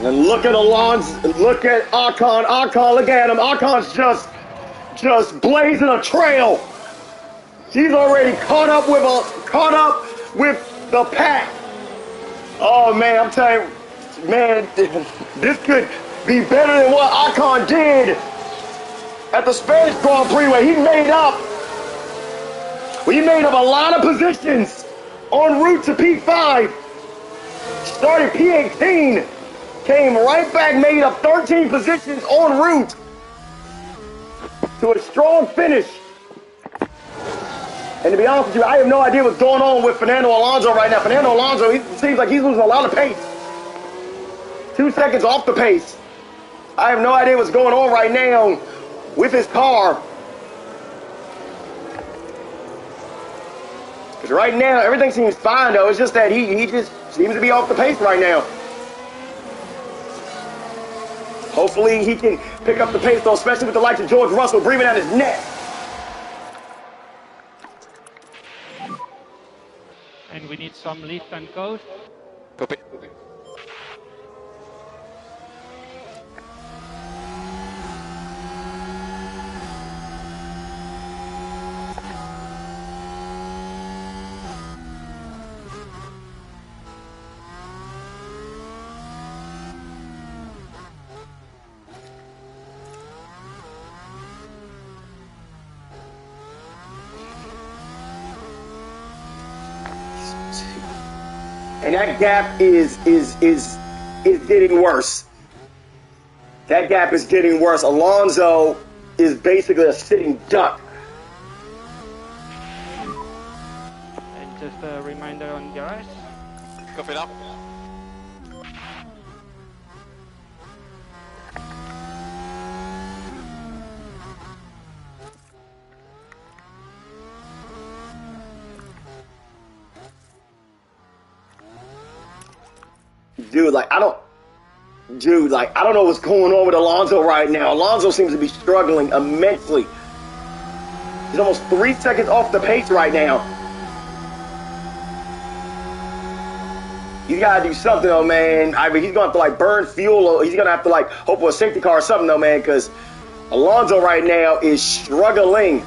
And look at Alonso, look at Ocon, look at him. Ocon's just blazing a trail. He's already caught up with the pack. Oh man, I'm telling you, man, this could be better than what Ocon did at the Spanish Grand Prix where he made up a lot of positions en route to P5. Started P18. Came right back, made up 13 positions en route to a strong finish. And to be honest with you, I have no idea what's going on with Fernando Alonso right now. Fernando Alonso, he seems like he's losing a lot of pace. 2 seconds off the pace. I have no idea what's going on right now with his car. Because right now, everything seems fine, though. It's just that he just seems to be off the pace right now. Hopefully, he can pick up the pace, though, especially with the likes of George Russell breathing out his neck. And we need some lift and coast. Copy. And that gap is getting worse. That gap is getting worse. Alonso is basically a sitting duck. And just a reminder on garage. Copy that. Dude, I don't know what's going on with Alonso right now. Alonso seems to be struggling immensely. He's almost 3 seconds off the pace right now. He's got to do something, though, man. I mean, he's going to have to, burn fuel, or he's going to have to, hope for a safety car or something, though, man, because Alonso right now is struggling.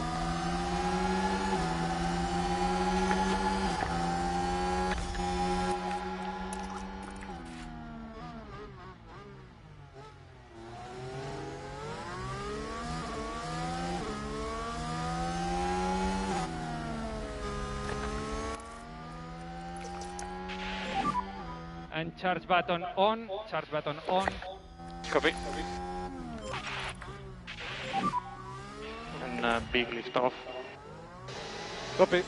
And charge button on, charge button on. Copy. And big lift off. Copy.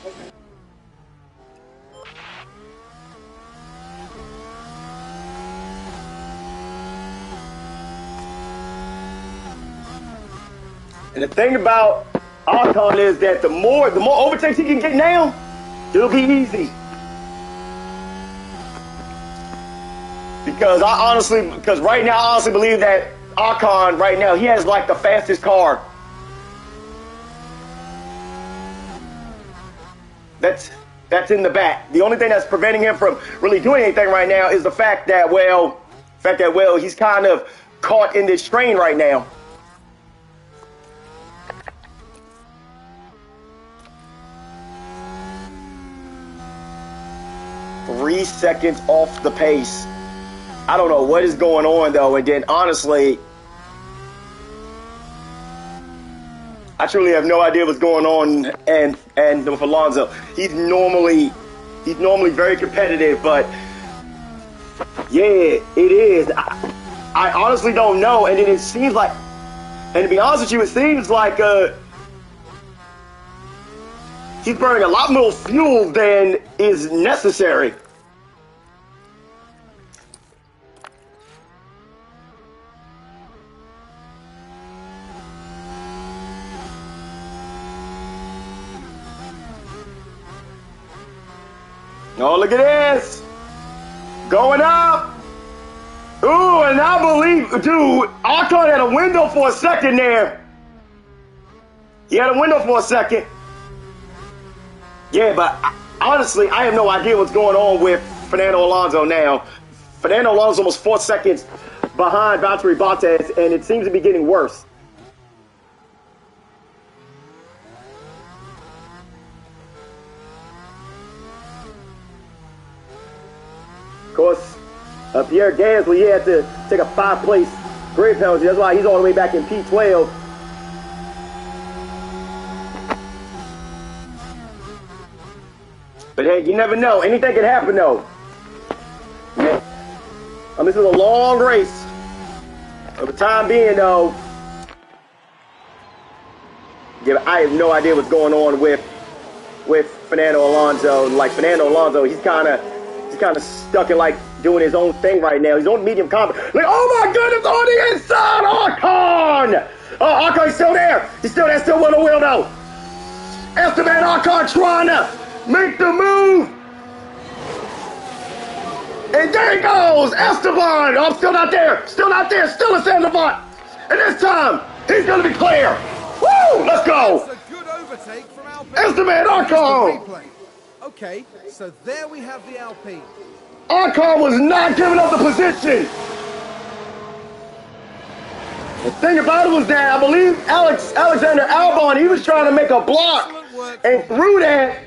And the thing about Ocon is that the more overtakes he can get now, it'll be easy. Because right now I honestly believe that Ocon right now, he has the fastest car. That's in the back. The only thing that's preventing him from really doing anything right now is the fact that he's kind of caught in this train right now. Three seconds off the pace. I don't know what is going on, though, and then honestly, I truly have no idea what's going on. And with Alonso, he's normally very competitive, but yeah, it is. I honestly don't know, and then it seems like, and to be honest with you, it seems like he's burning a lot more fuel than is necessary. Oh, look at this. Going up. Ooh, and I believe, dude, Ocon had a window for a second there. He had a window for a second. Yeah, but honestly, I have no idea what's going on with Fernando Alonso now. Fernando Alonso almost 4 seconds behind Valtteri Bottas, and it seems to be getting worse. Of course, Pierre Gasly, he had to take a 5-place grid penalty. That's why he's all the way back in P12. But hey, you never know. Anything can happen, though. Yeah. This is a long race. For the time being, though, yeah, I have no idea what's going on with Fernando Alonso. Fernando Alonso, he's kind of He's kind of stuck in like doing his own thing right now. He's on medium combat. Like, oh my goodness, on the inside, Ocon! Oh, Ocon's still there. He's still there, still on the wheel though. Esteban Ocon trying to make the move. And there he goes, Esteban. Oh, I'm still not there, still not there, still in Sandoval. And this time, he's gonna be clear. Woo, let's go. That's a good overtake from Alpine. Esteban Ocon. Replay. Okay, so there we have the Alpine. Ocon was not giving up the position. The thing about it was that I believe Alexander Albon, he was trying to make a block and through that,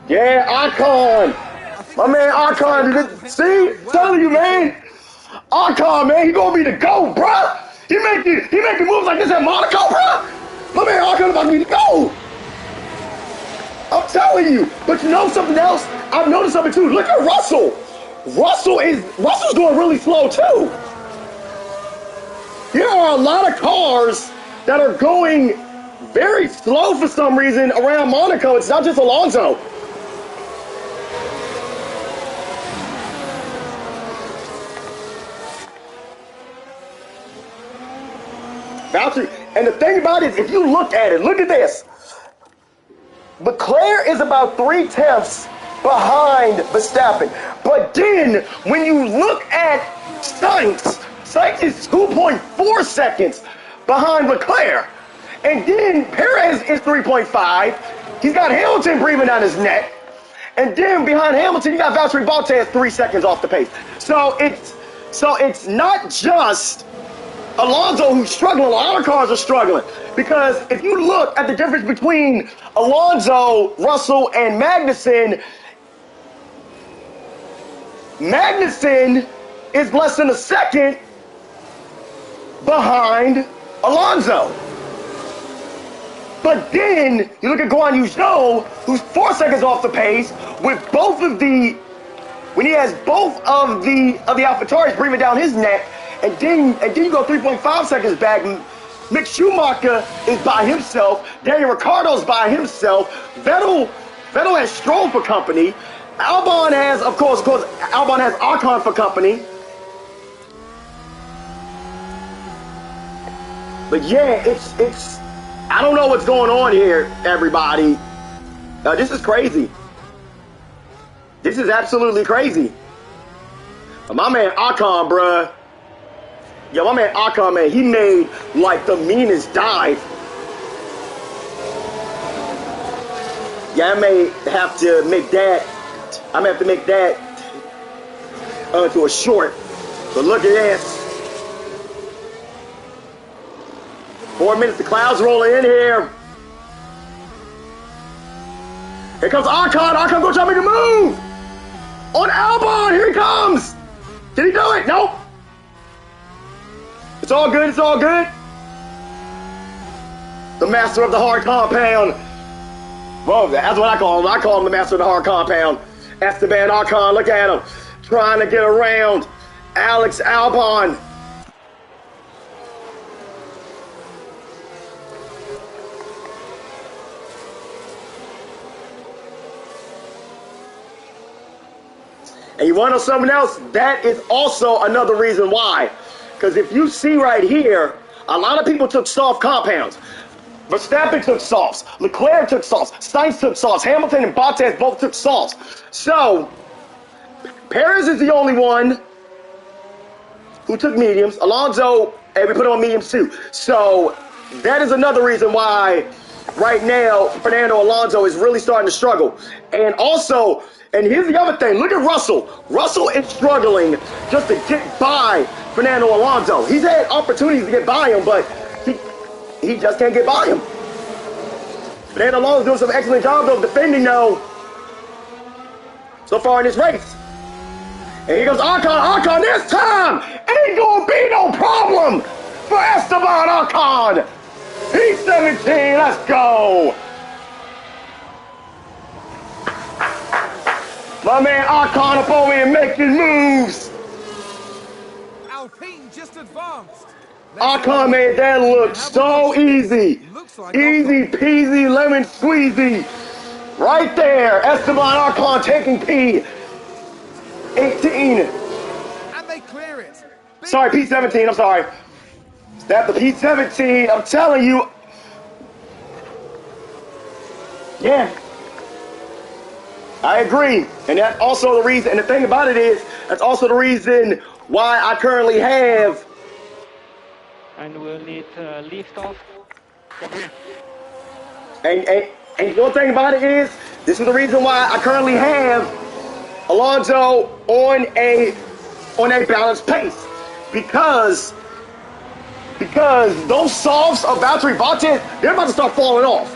yeah, Ocon. My man Ocon, see, telling you, man. Ocon, man, he gonna be the GOAT, bruh. He making moves like this at Monaco, bruh. My man Ocon about to be the GOAT. I'm telling you. But you know something else? I've noticed something too. Look at Russell. Russell's going really slow too. There are a lot of cars that are going very slow for some reason around Monaco. It's not just Alonso. Valtteri, and the thing about it is, if you look at it, look at this. Leclerc is about 3/10 behind Verstappen. But then, when you look at Sainz is 2.4 seconds behind Leclerc. And then Perez is 3.5. He's got Hamilton breathing down his neck. And then behind Hamilton, you got Valtteri Bottas 3 seconds off the pace. So it's not just Alonso who's struggling. A lot of cars are struggling. Because if you look at the difference between Alonso, Russell, and Magnussen is less than a second behind Alonso. But then you look at Guan Yu Zhou, who's 4 seconds off the pace with when he has both of the AlphaTauris breathing down his neck, and then you go 3.5 seconds back. Mick Schumacher is by himself. Daniel Ricciardo's by himself. Vettel has Stroll for company. Albon has, of course, Albon has Ocon for company. But yeah, it's I don't know what's going on here, everybody. This is crazy. This is absolutely crazy. My man Ocon, bruh. Yo, my man Ocon, man, he made like the meanest dive. Yeah, I may have to make that. I'm gonna have to make that to a short. But look at this. 4 minutes, the clouds rolling in here. Here comes Ocon. Ocon gonna try to make a move. On Albon, here he comes. Did he do it? Nope. It's all good, it's all good. The master of the hard compound. Well, that's what I call him. I call him the master of the hard compound. Esteban Ocon, look at him. Trying to get around Alex Albon. And you want to know something else? That is also another reason why. Because if you see right here, a lot of people took soft compounds. Verstappen took softs. Leclerc took softs. Sainz took softs. Hamilton and Bottas both took softs. So, Perez is the only one who took mediums. Alonso, and we put on mediums too. So, that is another reason why right now Fernando Alonso is really starting to struggle. And also, and here's the other thing. Look at Russell. Russell is struggling just to get by Fernando Alonso. He's had opportunities to get by him, but he just can't get by him. Fernando Alonso's doing some excellent job of defending though so far in this race. And here goes Ocon. Ocon this time ain't gonna be no problem for Esteban Ocon. He's 17. Let's go. My man Ocon up over here making moves. Alpine just advanced. Ocon made that look so easy. Easy peasy lemon squeezy. Right there. Esteban Ocon taking P. 18. And they clear it. Sorry, P17, I'm sorry. That's the P17, I'm telling you. Yeah. I agree. And that's also the reason, and the thing about it is, that's also the reason why I currently have. And we'll need lift off. And one thing about it is, this is the reason why I currently have Alonso on a balanced pace. Because those softs of Valtteri Bottas, they're about to start falling off.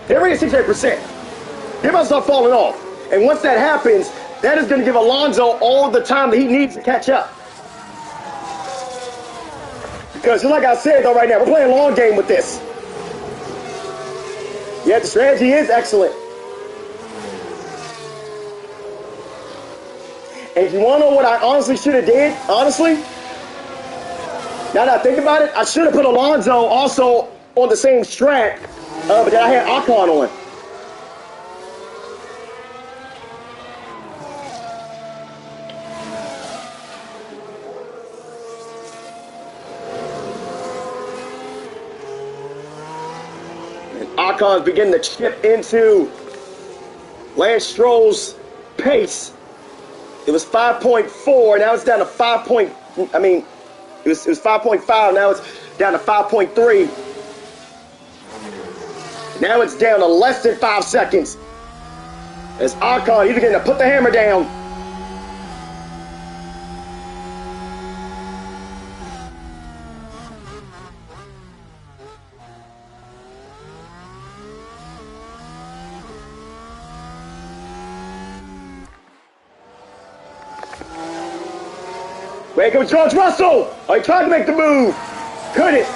They're already at 68%. They're about to start falling off. And once that happens, that is going to give Alonso all the time that he needs to catch up. Because just like I said, though, right now, we're playing a long game with this. Yeah, the strategy is excellent. And if you want to know what I honestly should have did, honestly, now that I think about it, I should have put Alonso also on the same track, but that I had Ocon on. Ocon's beginning to chip into Lance Stroll's pace. It was 5.4, now it's down to 5. It was 5.5, now it's down to 5.3. Now it's down to less than 5 seconds. As Ocon, he's beginning to put the hammer down. Here comes George Russell. Oh, he tried to make the move. Couldn't.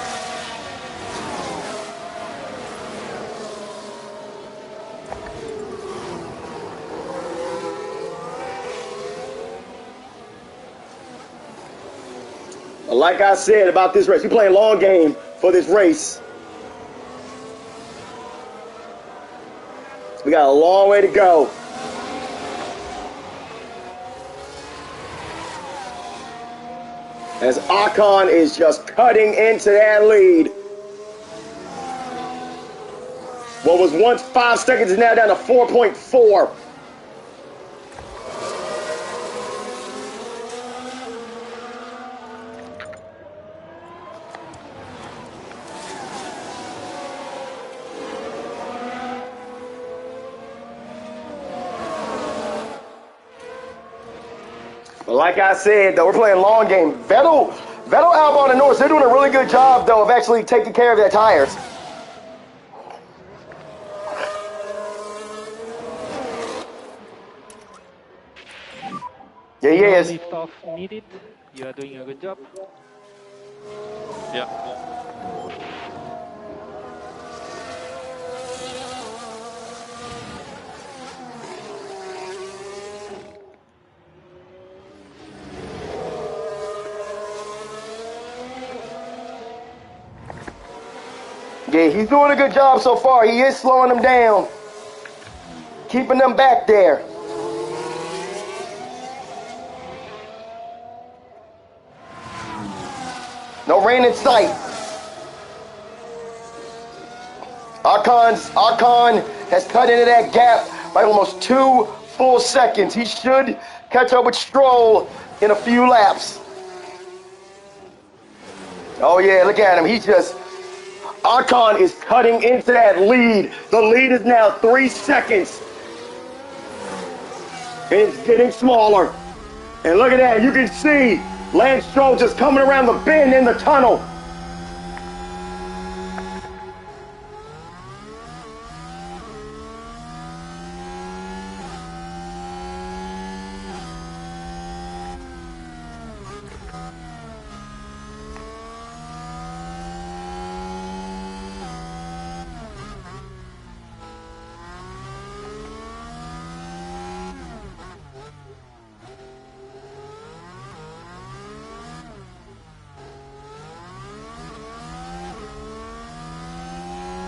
But like I said about this race, we're playing long game for this race. We got a long way to go. As Ocon is just cutting into that lead. What was once 5 seconds is now down to 4.4. But like I said, though, we're playing long game. Vettel, Albon, and Norris, they're doing a really good job, though, of actually taking care of their tires. Yeah, he is. Lift off needed. You are doing a good job. Yeah. Yeah, he's doing a good job so far. He is slowing them down, keeping them back there. No rain in sight. Ocon has cut into that gap by almost 2 full seconds. He should catch up with Stroll in a few laps. Oh yeah, look at him. Ocon is cutting into that lead. The lead is now 3 seconds. And it's getting smaller. And look at that, you can see Lance Stroll just coming around the bend in the tunnel.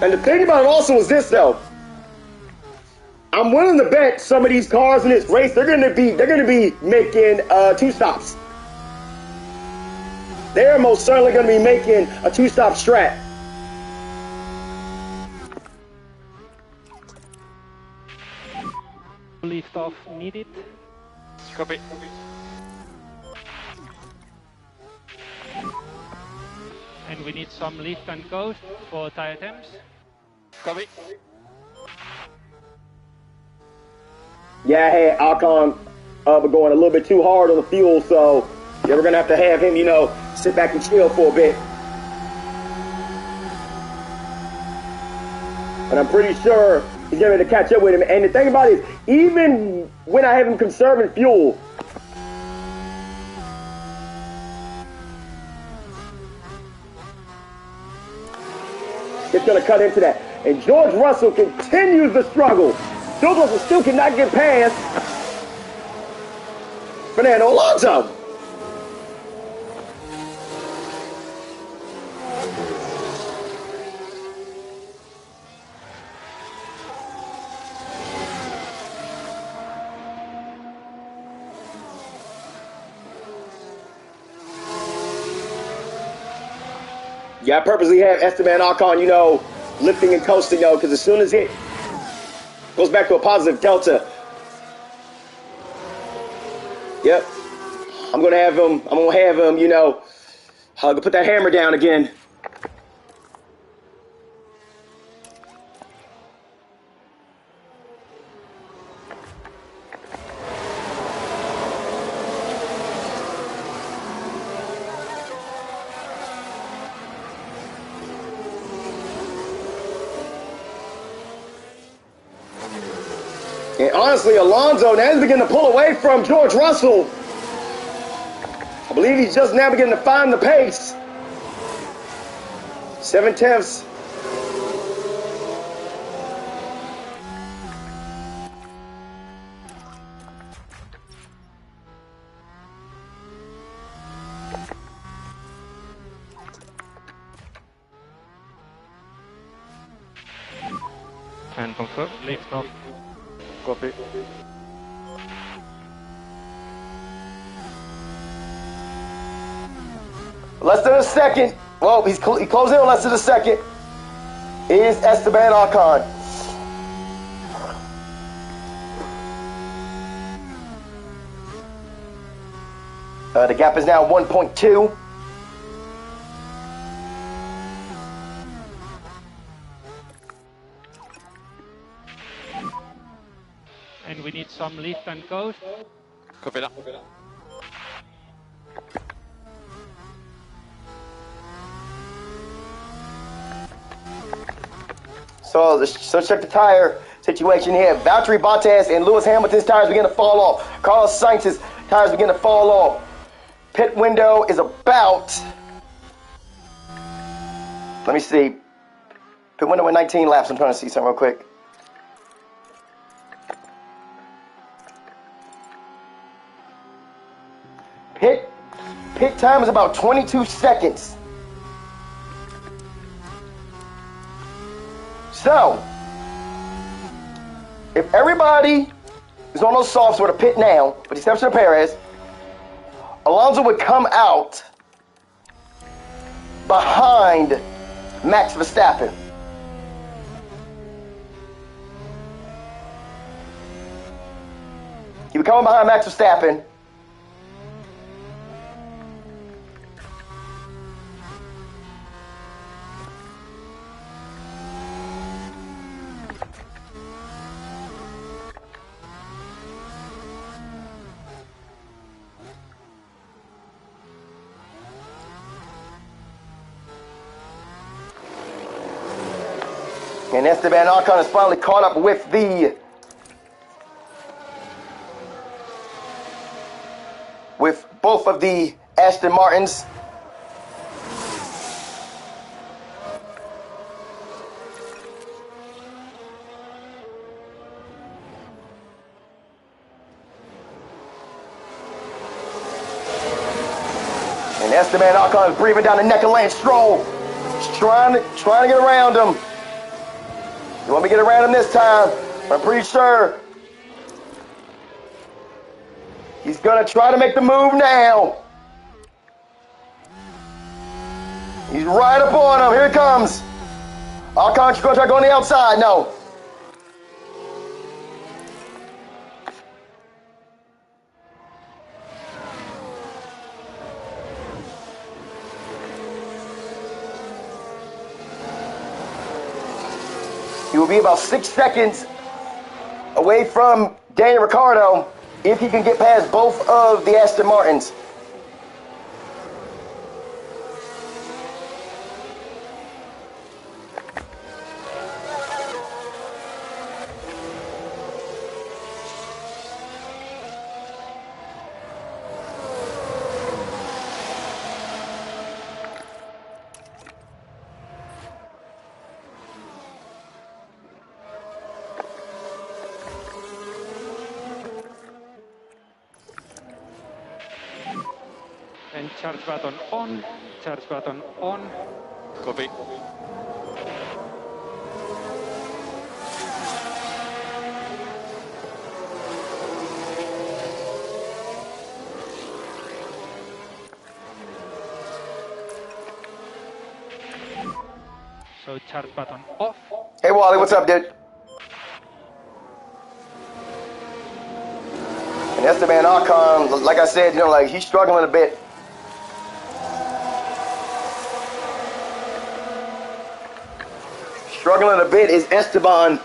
And the thing about it also is this, though. I I'm willing to bet some of these cars in this race, they're gonna be making 2 stops. They're most certainly gonna be making a 2-stop strat. Lift off needed. Copy. And we need some lift and coast for tire temps. Copy. Yeah, I had Alcon going a little bit too hard on the fuel, so yeah, we're gonna have to have him, you know, sit back and chill for a bit. But I'm pretty sure he's gonna be able to catch up with him. And the thing about it is, even when I have him conserving fuel, it's gonna cut into that. And George Russell continues the struggle. George Russell still cannot get past Fernando Alonso. Yeah, I purposely have Esteban Ocon, you know, lifting and coasting, though, because as soon as it goes back to a positive delta, yep, I'm gonna have him, you know, put that hammer down again. And honestly, Alonso now is beginning to pull away from George Russell. I believe he's just now beginning to find the pace. 7/10. And confirm, lift off. Copy. Less than a second. Well, he closed in on less than a second. Is Esteban Ocon. The gap is now 1.2. And we need some lift and coast. Copy that. So check the tire situation here. Valtteri Bottas and Lewis Hamilton's tires begin to fall off. Carlos Sainz's tires begin to fall off. Pit window is about, let me see. Pit window at 19 laps. I'm trying to see something real quick. Pit time is about 22 seconds. So, if everybody is on those softs with a pit now, with the exception of Perez, Alonso would come out behind Max Verstappen. He would come in behind Max Verstappen. And Esteban Ocon is finally caught up with both of the Aston Martins. And Esteban Ocon is breathing down the neck of Lance Stroll. He's trying to get around him. You want me to get around him this time? I'm pretty sure he's going to try to make the move now. He's right up on him. Here it comes. Alcon's going to try to go on the outside. No. He will be about 6 seconds away from Daniel Ricciardo if he can get past both of the Aston Martins. And charge button on, charge button on. Copy. So charge button off. Hey, Wally, what's up, dude? And Esteban Ocon, like I said, like he's struggling a bit. Struggling a bit is Esteban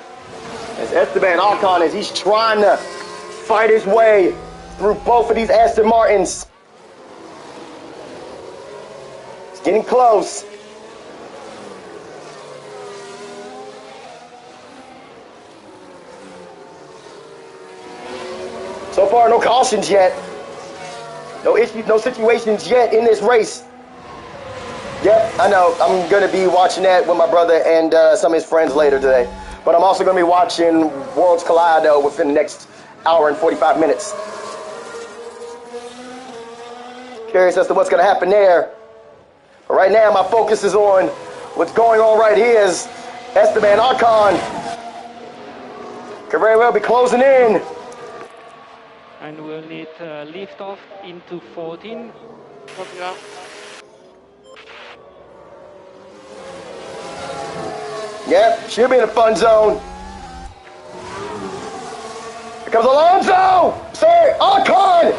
Ocon as he's trying to fight his way through both of these Aston Martins. It's getting close. So far, no cautions yet. No issues, no situations yet in this race. Yep, I know. I'm going to be watching that with my brother and some of his friends later today. But I'm also going to be watching Worlds Collide within the next hour and 45 minutes. Curious as to what's going to happen there. But right now, my focus is on what's going on right here is Esteban Ocon could very well be closing in. And we'll need lift off into 14. Copy that. Yep, should be in a fun zone. Here comes Alonso! Sorry, Ocon!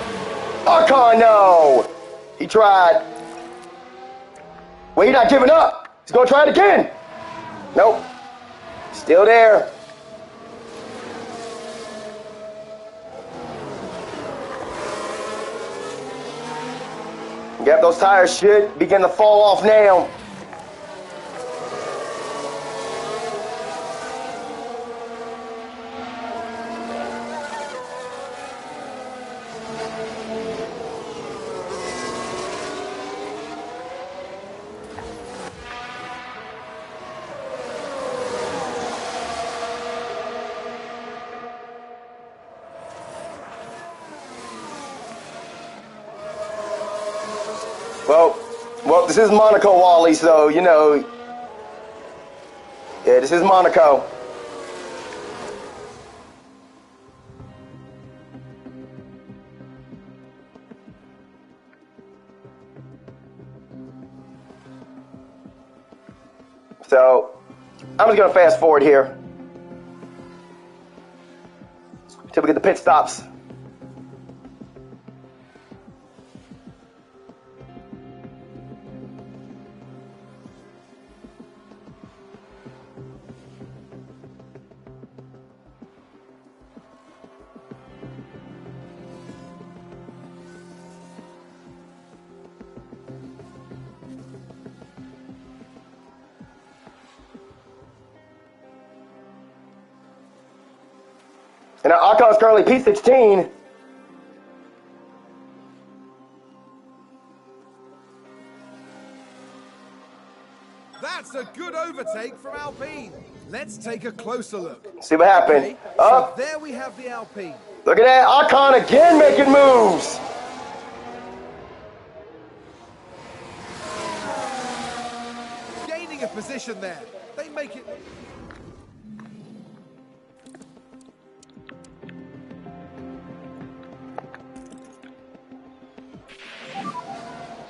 Ocon, no! He tried. Well, he's not giving up. He's gonna try it again. Nope. Still there. Yep, those tires should begin to fall off now. Well, this is Monaco, Wally, so, yeah, this is Monaco. So, I'm just going to fast forward here until we get the pit stops. And Ocon's currently P16. That's a good overtake from Alpine. Let's take a closer look. See what happened. Okay, Oh, so there we have the Alpine. look at that. Ocon again making moves. Gaining a position there. They make it.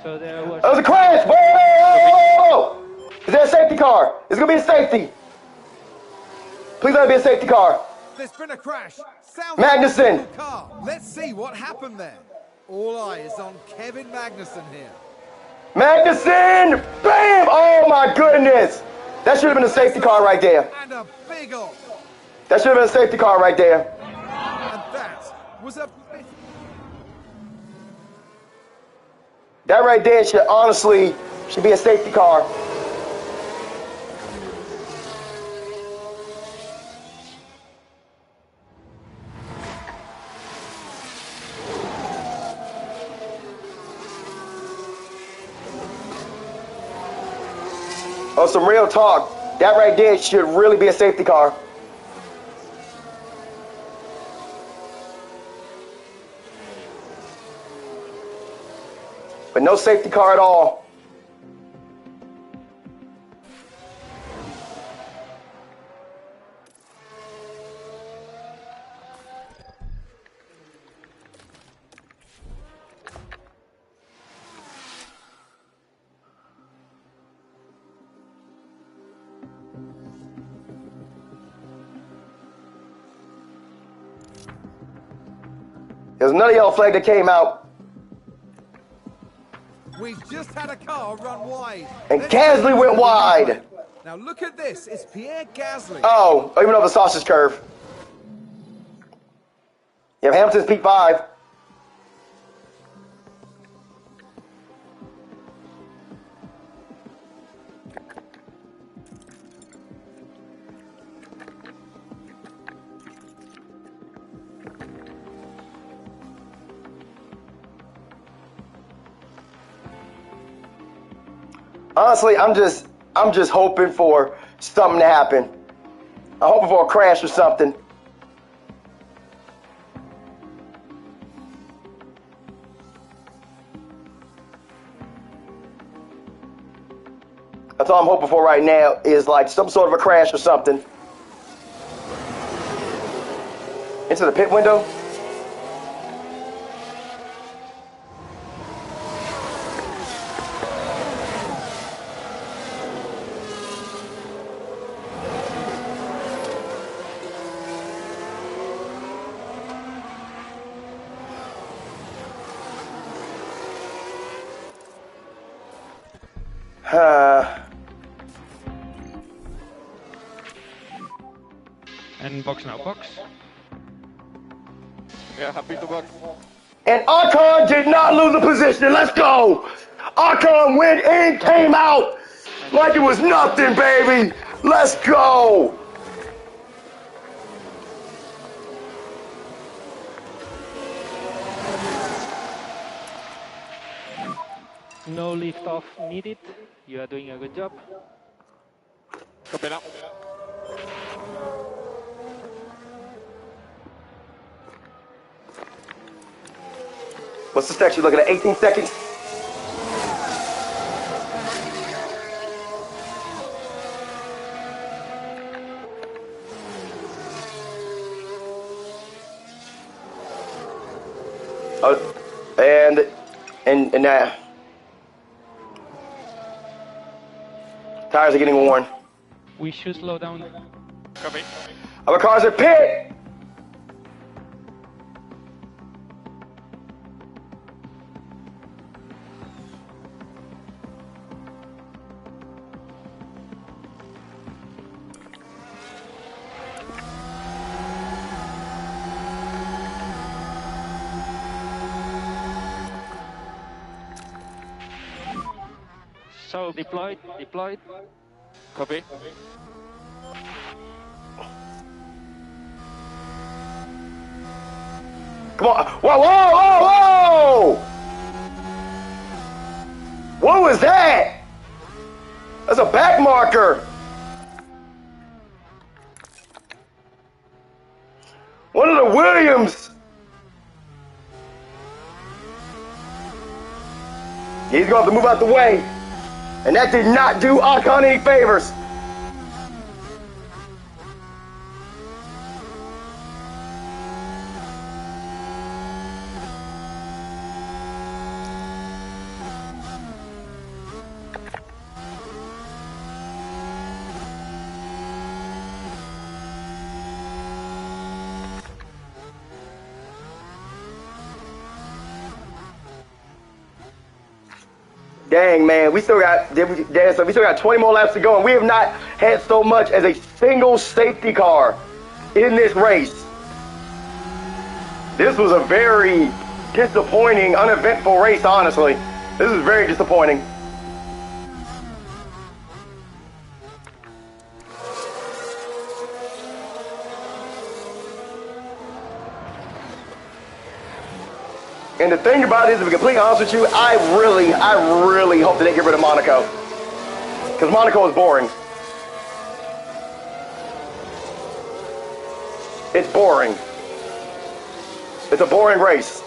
So there was. That was a crash! Whoa, whoa, whoa, whoa! Is there a safety car? It's gonna be a safety. Please let it be a safety car. There's been a crash. Sounds Magnussen. like a car. Let's see what happened there. All eyes on Kevin Magnussen here. Magnussen! Bam! Oh my goodness! That should have been a safety car right there. And a big off. That should have been a safety car right there. And that was a... That right there should honestly be a safety car. Oh, some real talk. That right there should really be a safety car. But no safety car at all. There's another yellow flag that came out. We've just had a car run wide. And Gasly went wide. Now look at this. It's Pierre Gasly. Oh, even over the sausage curve. Yeah, Hamilton's P5. Honestly, I'm just hoping for something to happen. I'm hoping for a crash or something. That's all I'm hoping for right now is like some sort of a crash or something. Into the pit window. And box now, box. Yeah, happy to box. And Ocon did not lose the position. Let's go. Ocon went in, came out like it was nothing, baby. Let's go. No lift off needed. You are doing a good job. Copy now. What's the stat? You looking at 18 seconds? Oh, and that. Tires are getting worn. We should slow down. Copy. Our cars are pit. So deployed. Copy. Come on. Whoa, whoa, whoa, whoa! What was that? That's a back marker. One of the Williams. He's going to have to move out the way. And that did not do Ocon any favors. Dang, man, we still got 20 more laps to go, and we have not had so much as a single safety car in this race. This was a very disappointing, uneventful race, honestly. This is very disappointing. And the thing about it is, to be completely honest with you, I really hope that they get rid of Monaco. Because Monaco is boring. It's boring. It's a boring race.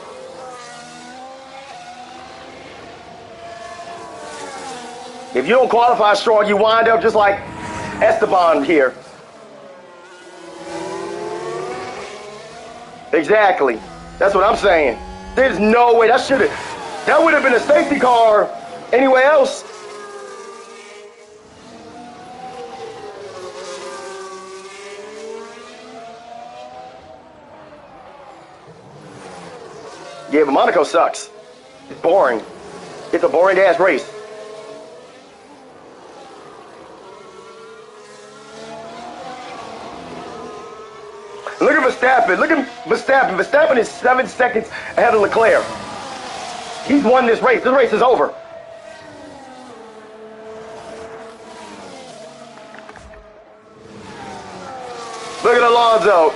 If you don't qualify strong, you wind up just like Esteban here. Exactly. That's what I'm saying. There's no way that would have been a safety car anywhere else. Yeah, but Monaco sucks. It's boring. It's a boring ass race. Look at Verstappen. Look at Verstappen. Verstappen is 7 seconds ahead of Leclerc. He's won this race. This race is over. Look at Alonso.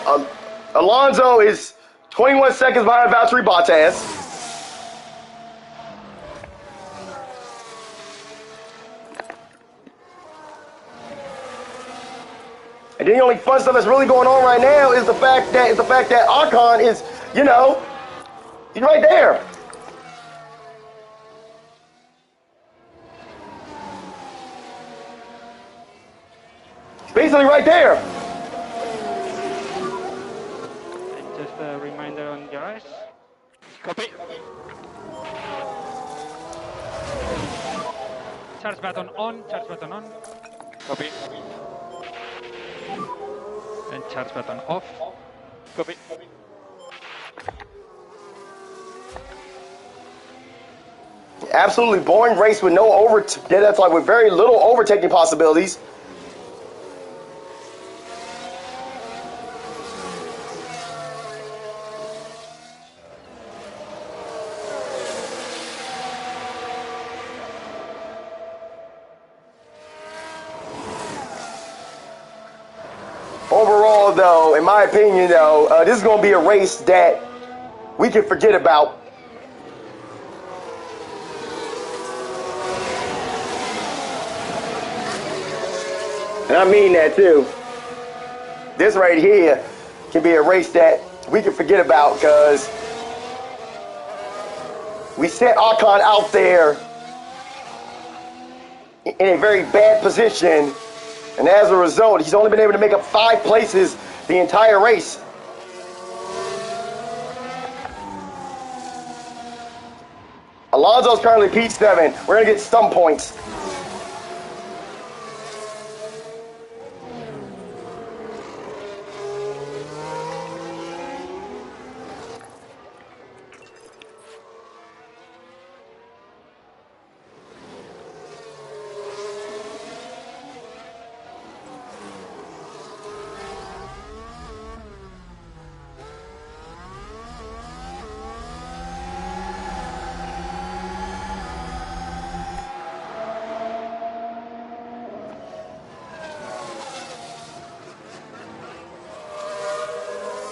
Alonso is 21 seconds behind Valtteri Bottas. And then the only fun stuff that's really going on right now is the fact that Ocon is, you know, he's right there. He's basically right there. And just a reminder on your eyes. Copy. Charge button on, charge button on. Copy. And charge button off. Copy. Absolutely boring race with no that's like with very little overtaking possibilities. Overall, though, in my opinion, though, this is going to be a race that we can forget about. And I mean that, too. This right here can be a race that we can forget about because we set Ocon out there in a very bad position. And as a result, he's only been able to make up 5 places the entire race. Alonso's currently P7. We're going to get some points.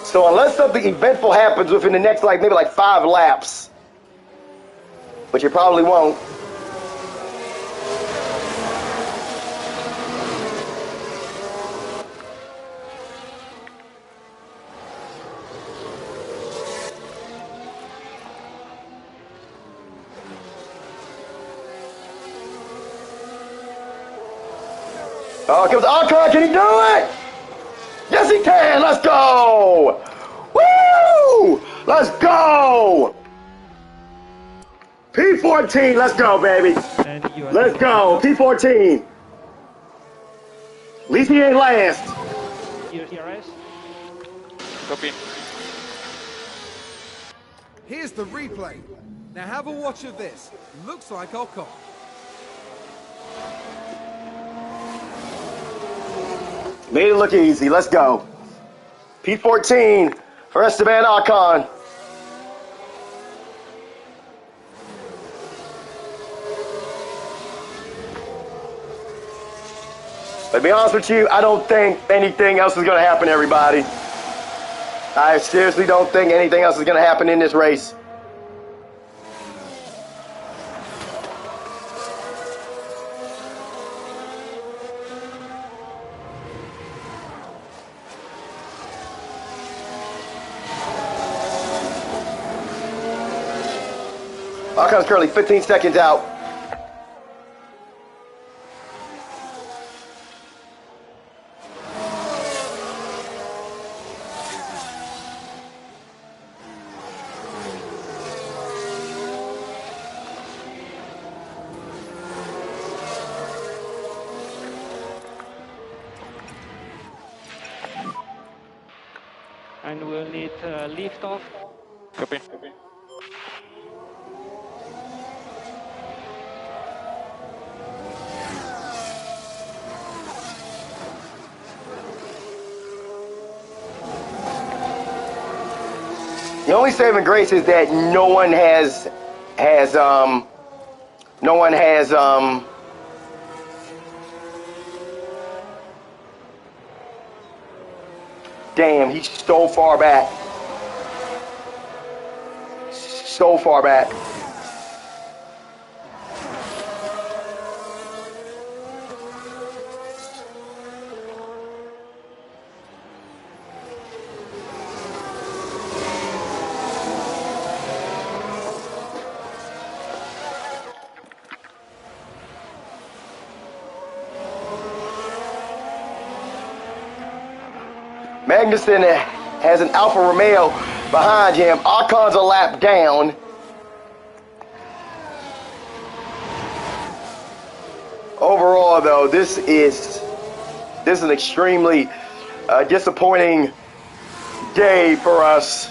So unless something eventful happens within the next maybe 5 laps, which it probably won't. Oh, comes Ocon, can he do it? Yes, he can. Let's go. Woo! Let's go. P14. Let's go, baby. Let's go. P14. At least he ain't last. Copy. Here's the replay. Now have a watch of this. Looks like Ocon. Made it look easy. Let's go. P14 for Esteban Ocon. But to be honest with you, I don't think anything else is going to happen, everybody. I seriously don't think anything else is going to happen in this race. Ocon's currently 15 seconds out. And we'll need lift off. Copy. The only saving grace is that no one has damn, he's so far back. So far back. Magnussen has an Alfa Romeo behind him. Ocon's a lap down. Overall, though, this is an extremely disappointing day for us.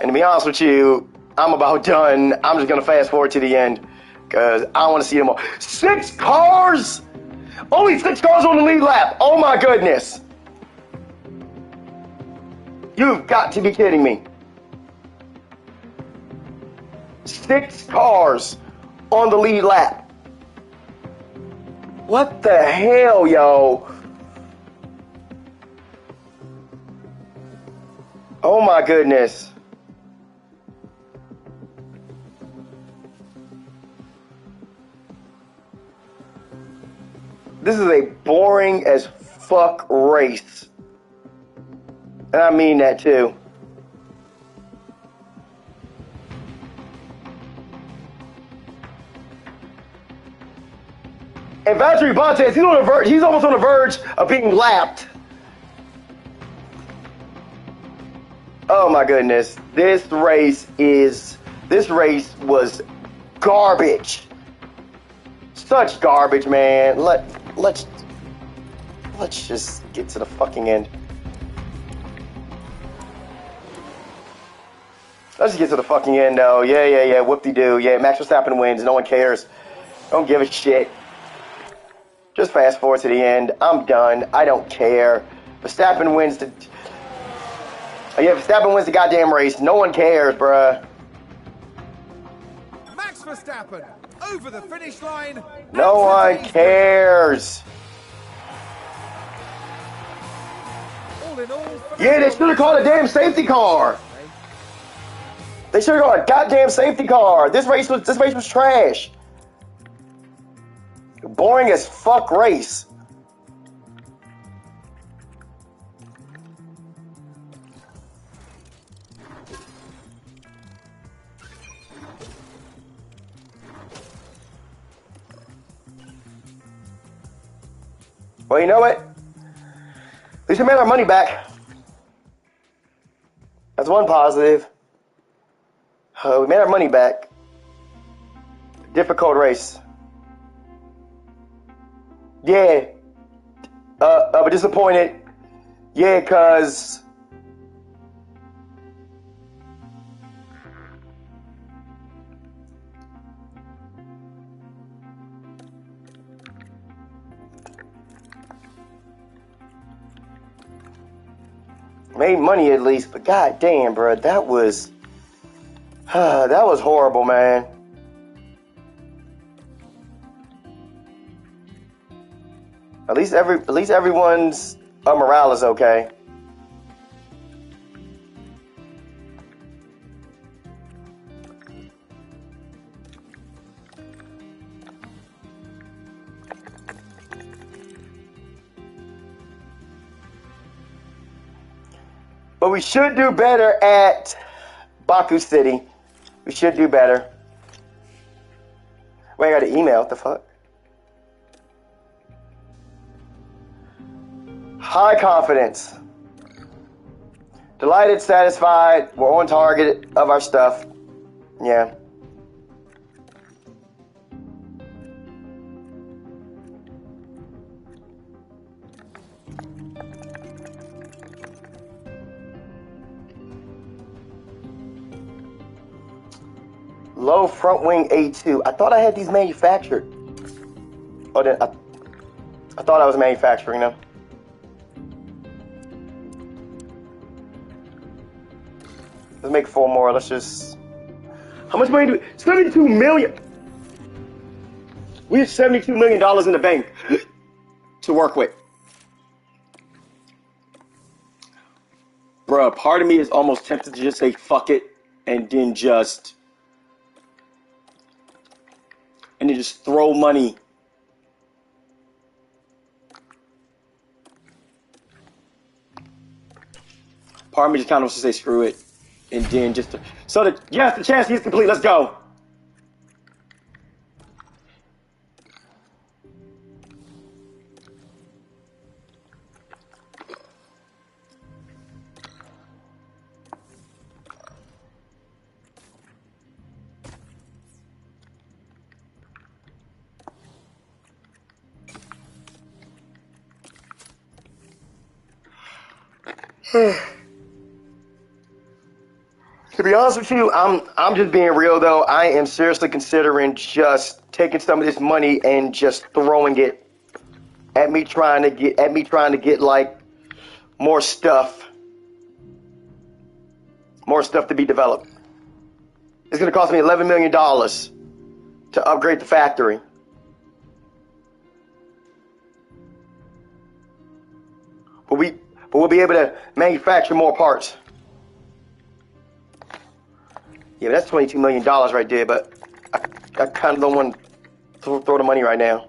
And to be honest with you, I'm about done. I'm just going to fast forward to the end because I want to see them all. 6 cars? Only 6 cars on the lead lap. Oh, my goodness. You've got to be kidding me. 6 cars on the lead lap. What the hell, yo? Oh my goodness. This is a boring as fuck race. And I mean that too. And Valtteri Bottas, he's almost on the verge of being lapped. Oh my goodness. This race was garbage. Such garbage, man. Let's just get to the fucking end. Let's just get to the fucking end, though. Yeah. Whoop-de-doo. Yeah, Max Verstappen wins. No one cares. Don't give a shit. Just fast forward to the end. I'm done. I don't care. Verstappen wins the... Verstappen wins the goddamn race. No one cares, bruh. Max Verstappen over the finish line. No one cares. All in all... Yeah, they should have called a damn safety car. They should have called a goddamn safety car. This race was trash. Boring as fuck race. Well, you know what? At least we made our money back. That's one positive. We made our money back. Difficult race. Yeah. But disappointed. Yeah, cause Made money at least, but god damn, bro, that was horrible, man. At least everyone's morale is okay. But we should do better at Baku City. We should do better. Wait, I got an email. What the fuck? High confidence. Delighted, satisfied. We're on target of our stuff. Yeah. Low front wing A2. I thought I had these manufactured. Oh, I thought I was manufacturing them. Let's make 4 more. Let's just... How much money do we... 72 million! We have $72 million in the bank to work with. Bruh, part of me is almost tempted to just say fuck it and then just throw money. Part of me just kind of wants to say screw it. And then just to, so that, yes, the chassis is complete. Let's go. To be honest with you, I'm just being real though. I am seriously considering just taking some of this money and just throwing it at me trying to get like more stuff to be developed. It's gonna cost me $11 million to upgrade the factory. But we'll be able to manufacture more parts. Yeah, that's $22 million right there, but I kind of don't want to throw the money right now.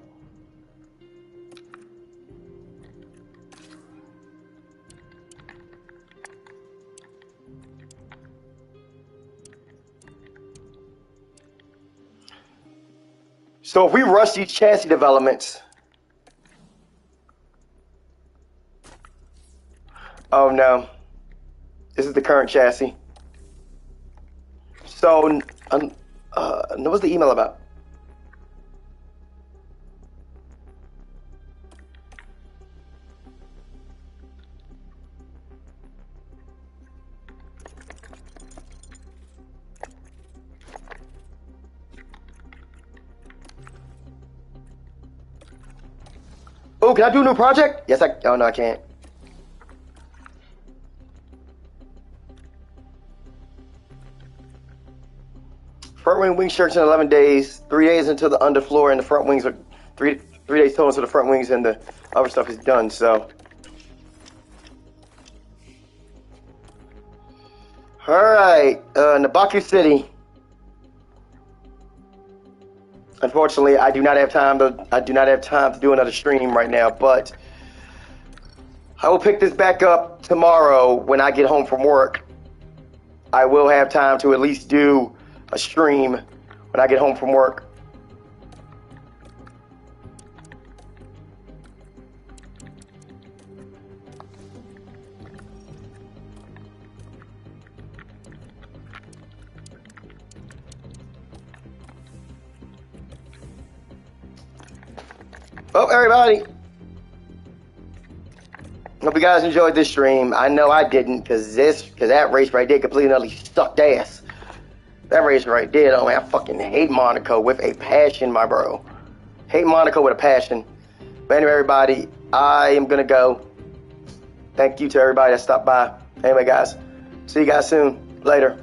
So if we rush these chassis developments... Oh no. This is the current chassis. So, what's the email about? Oh, can I do a new project? Yes, oh no, I can't. Front wing shirts in 11 days, 3 days until the underfloor and the front wings are three days total until the front wings and the other stuff is done. So, all right, Nabaku City. Unfortunately, I do not have time to do another stream right now, but I will pick this back up tomorrow when I get home from work. I will have time to at least do a stream when I get home from work. Well, everybody, hope you guys enjoyed this stream. I know I didn't, because that race right there completely and utterly sucked ass. That race right there, though, man, I fucking hate Monaco with a passion, my bro. Hate Monaco with a passion. But anyway, everybody, I am going to go. Thank you to everybody that stopped by. Anyway, guys, see you guys soon. Later.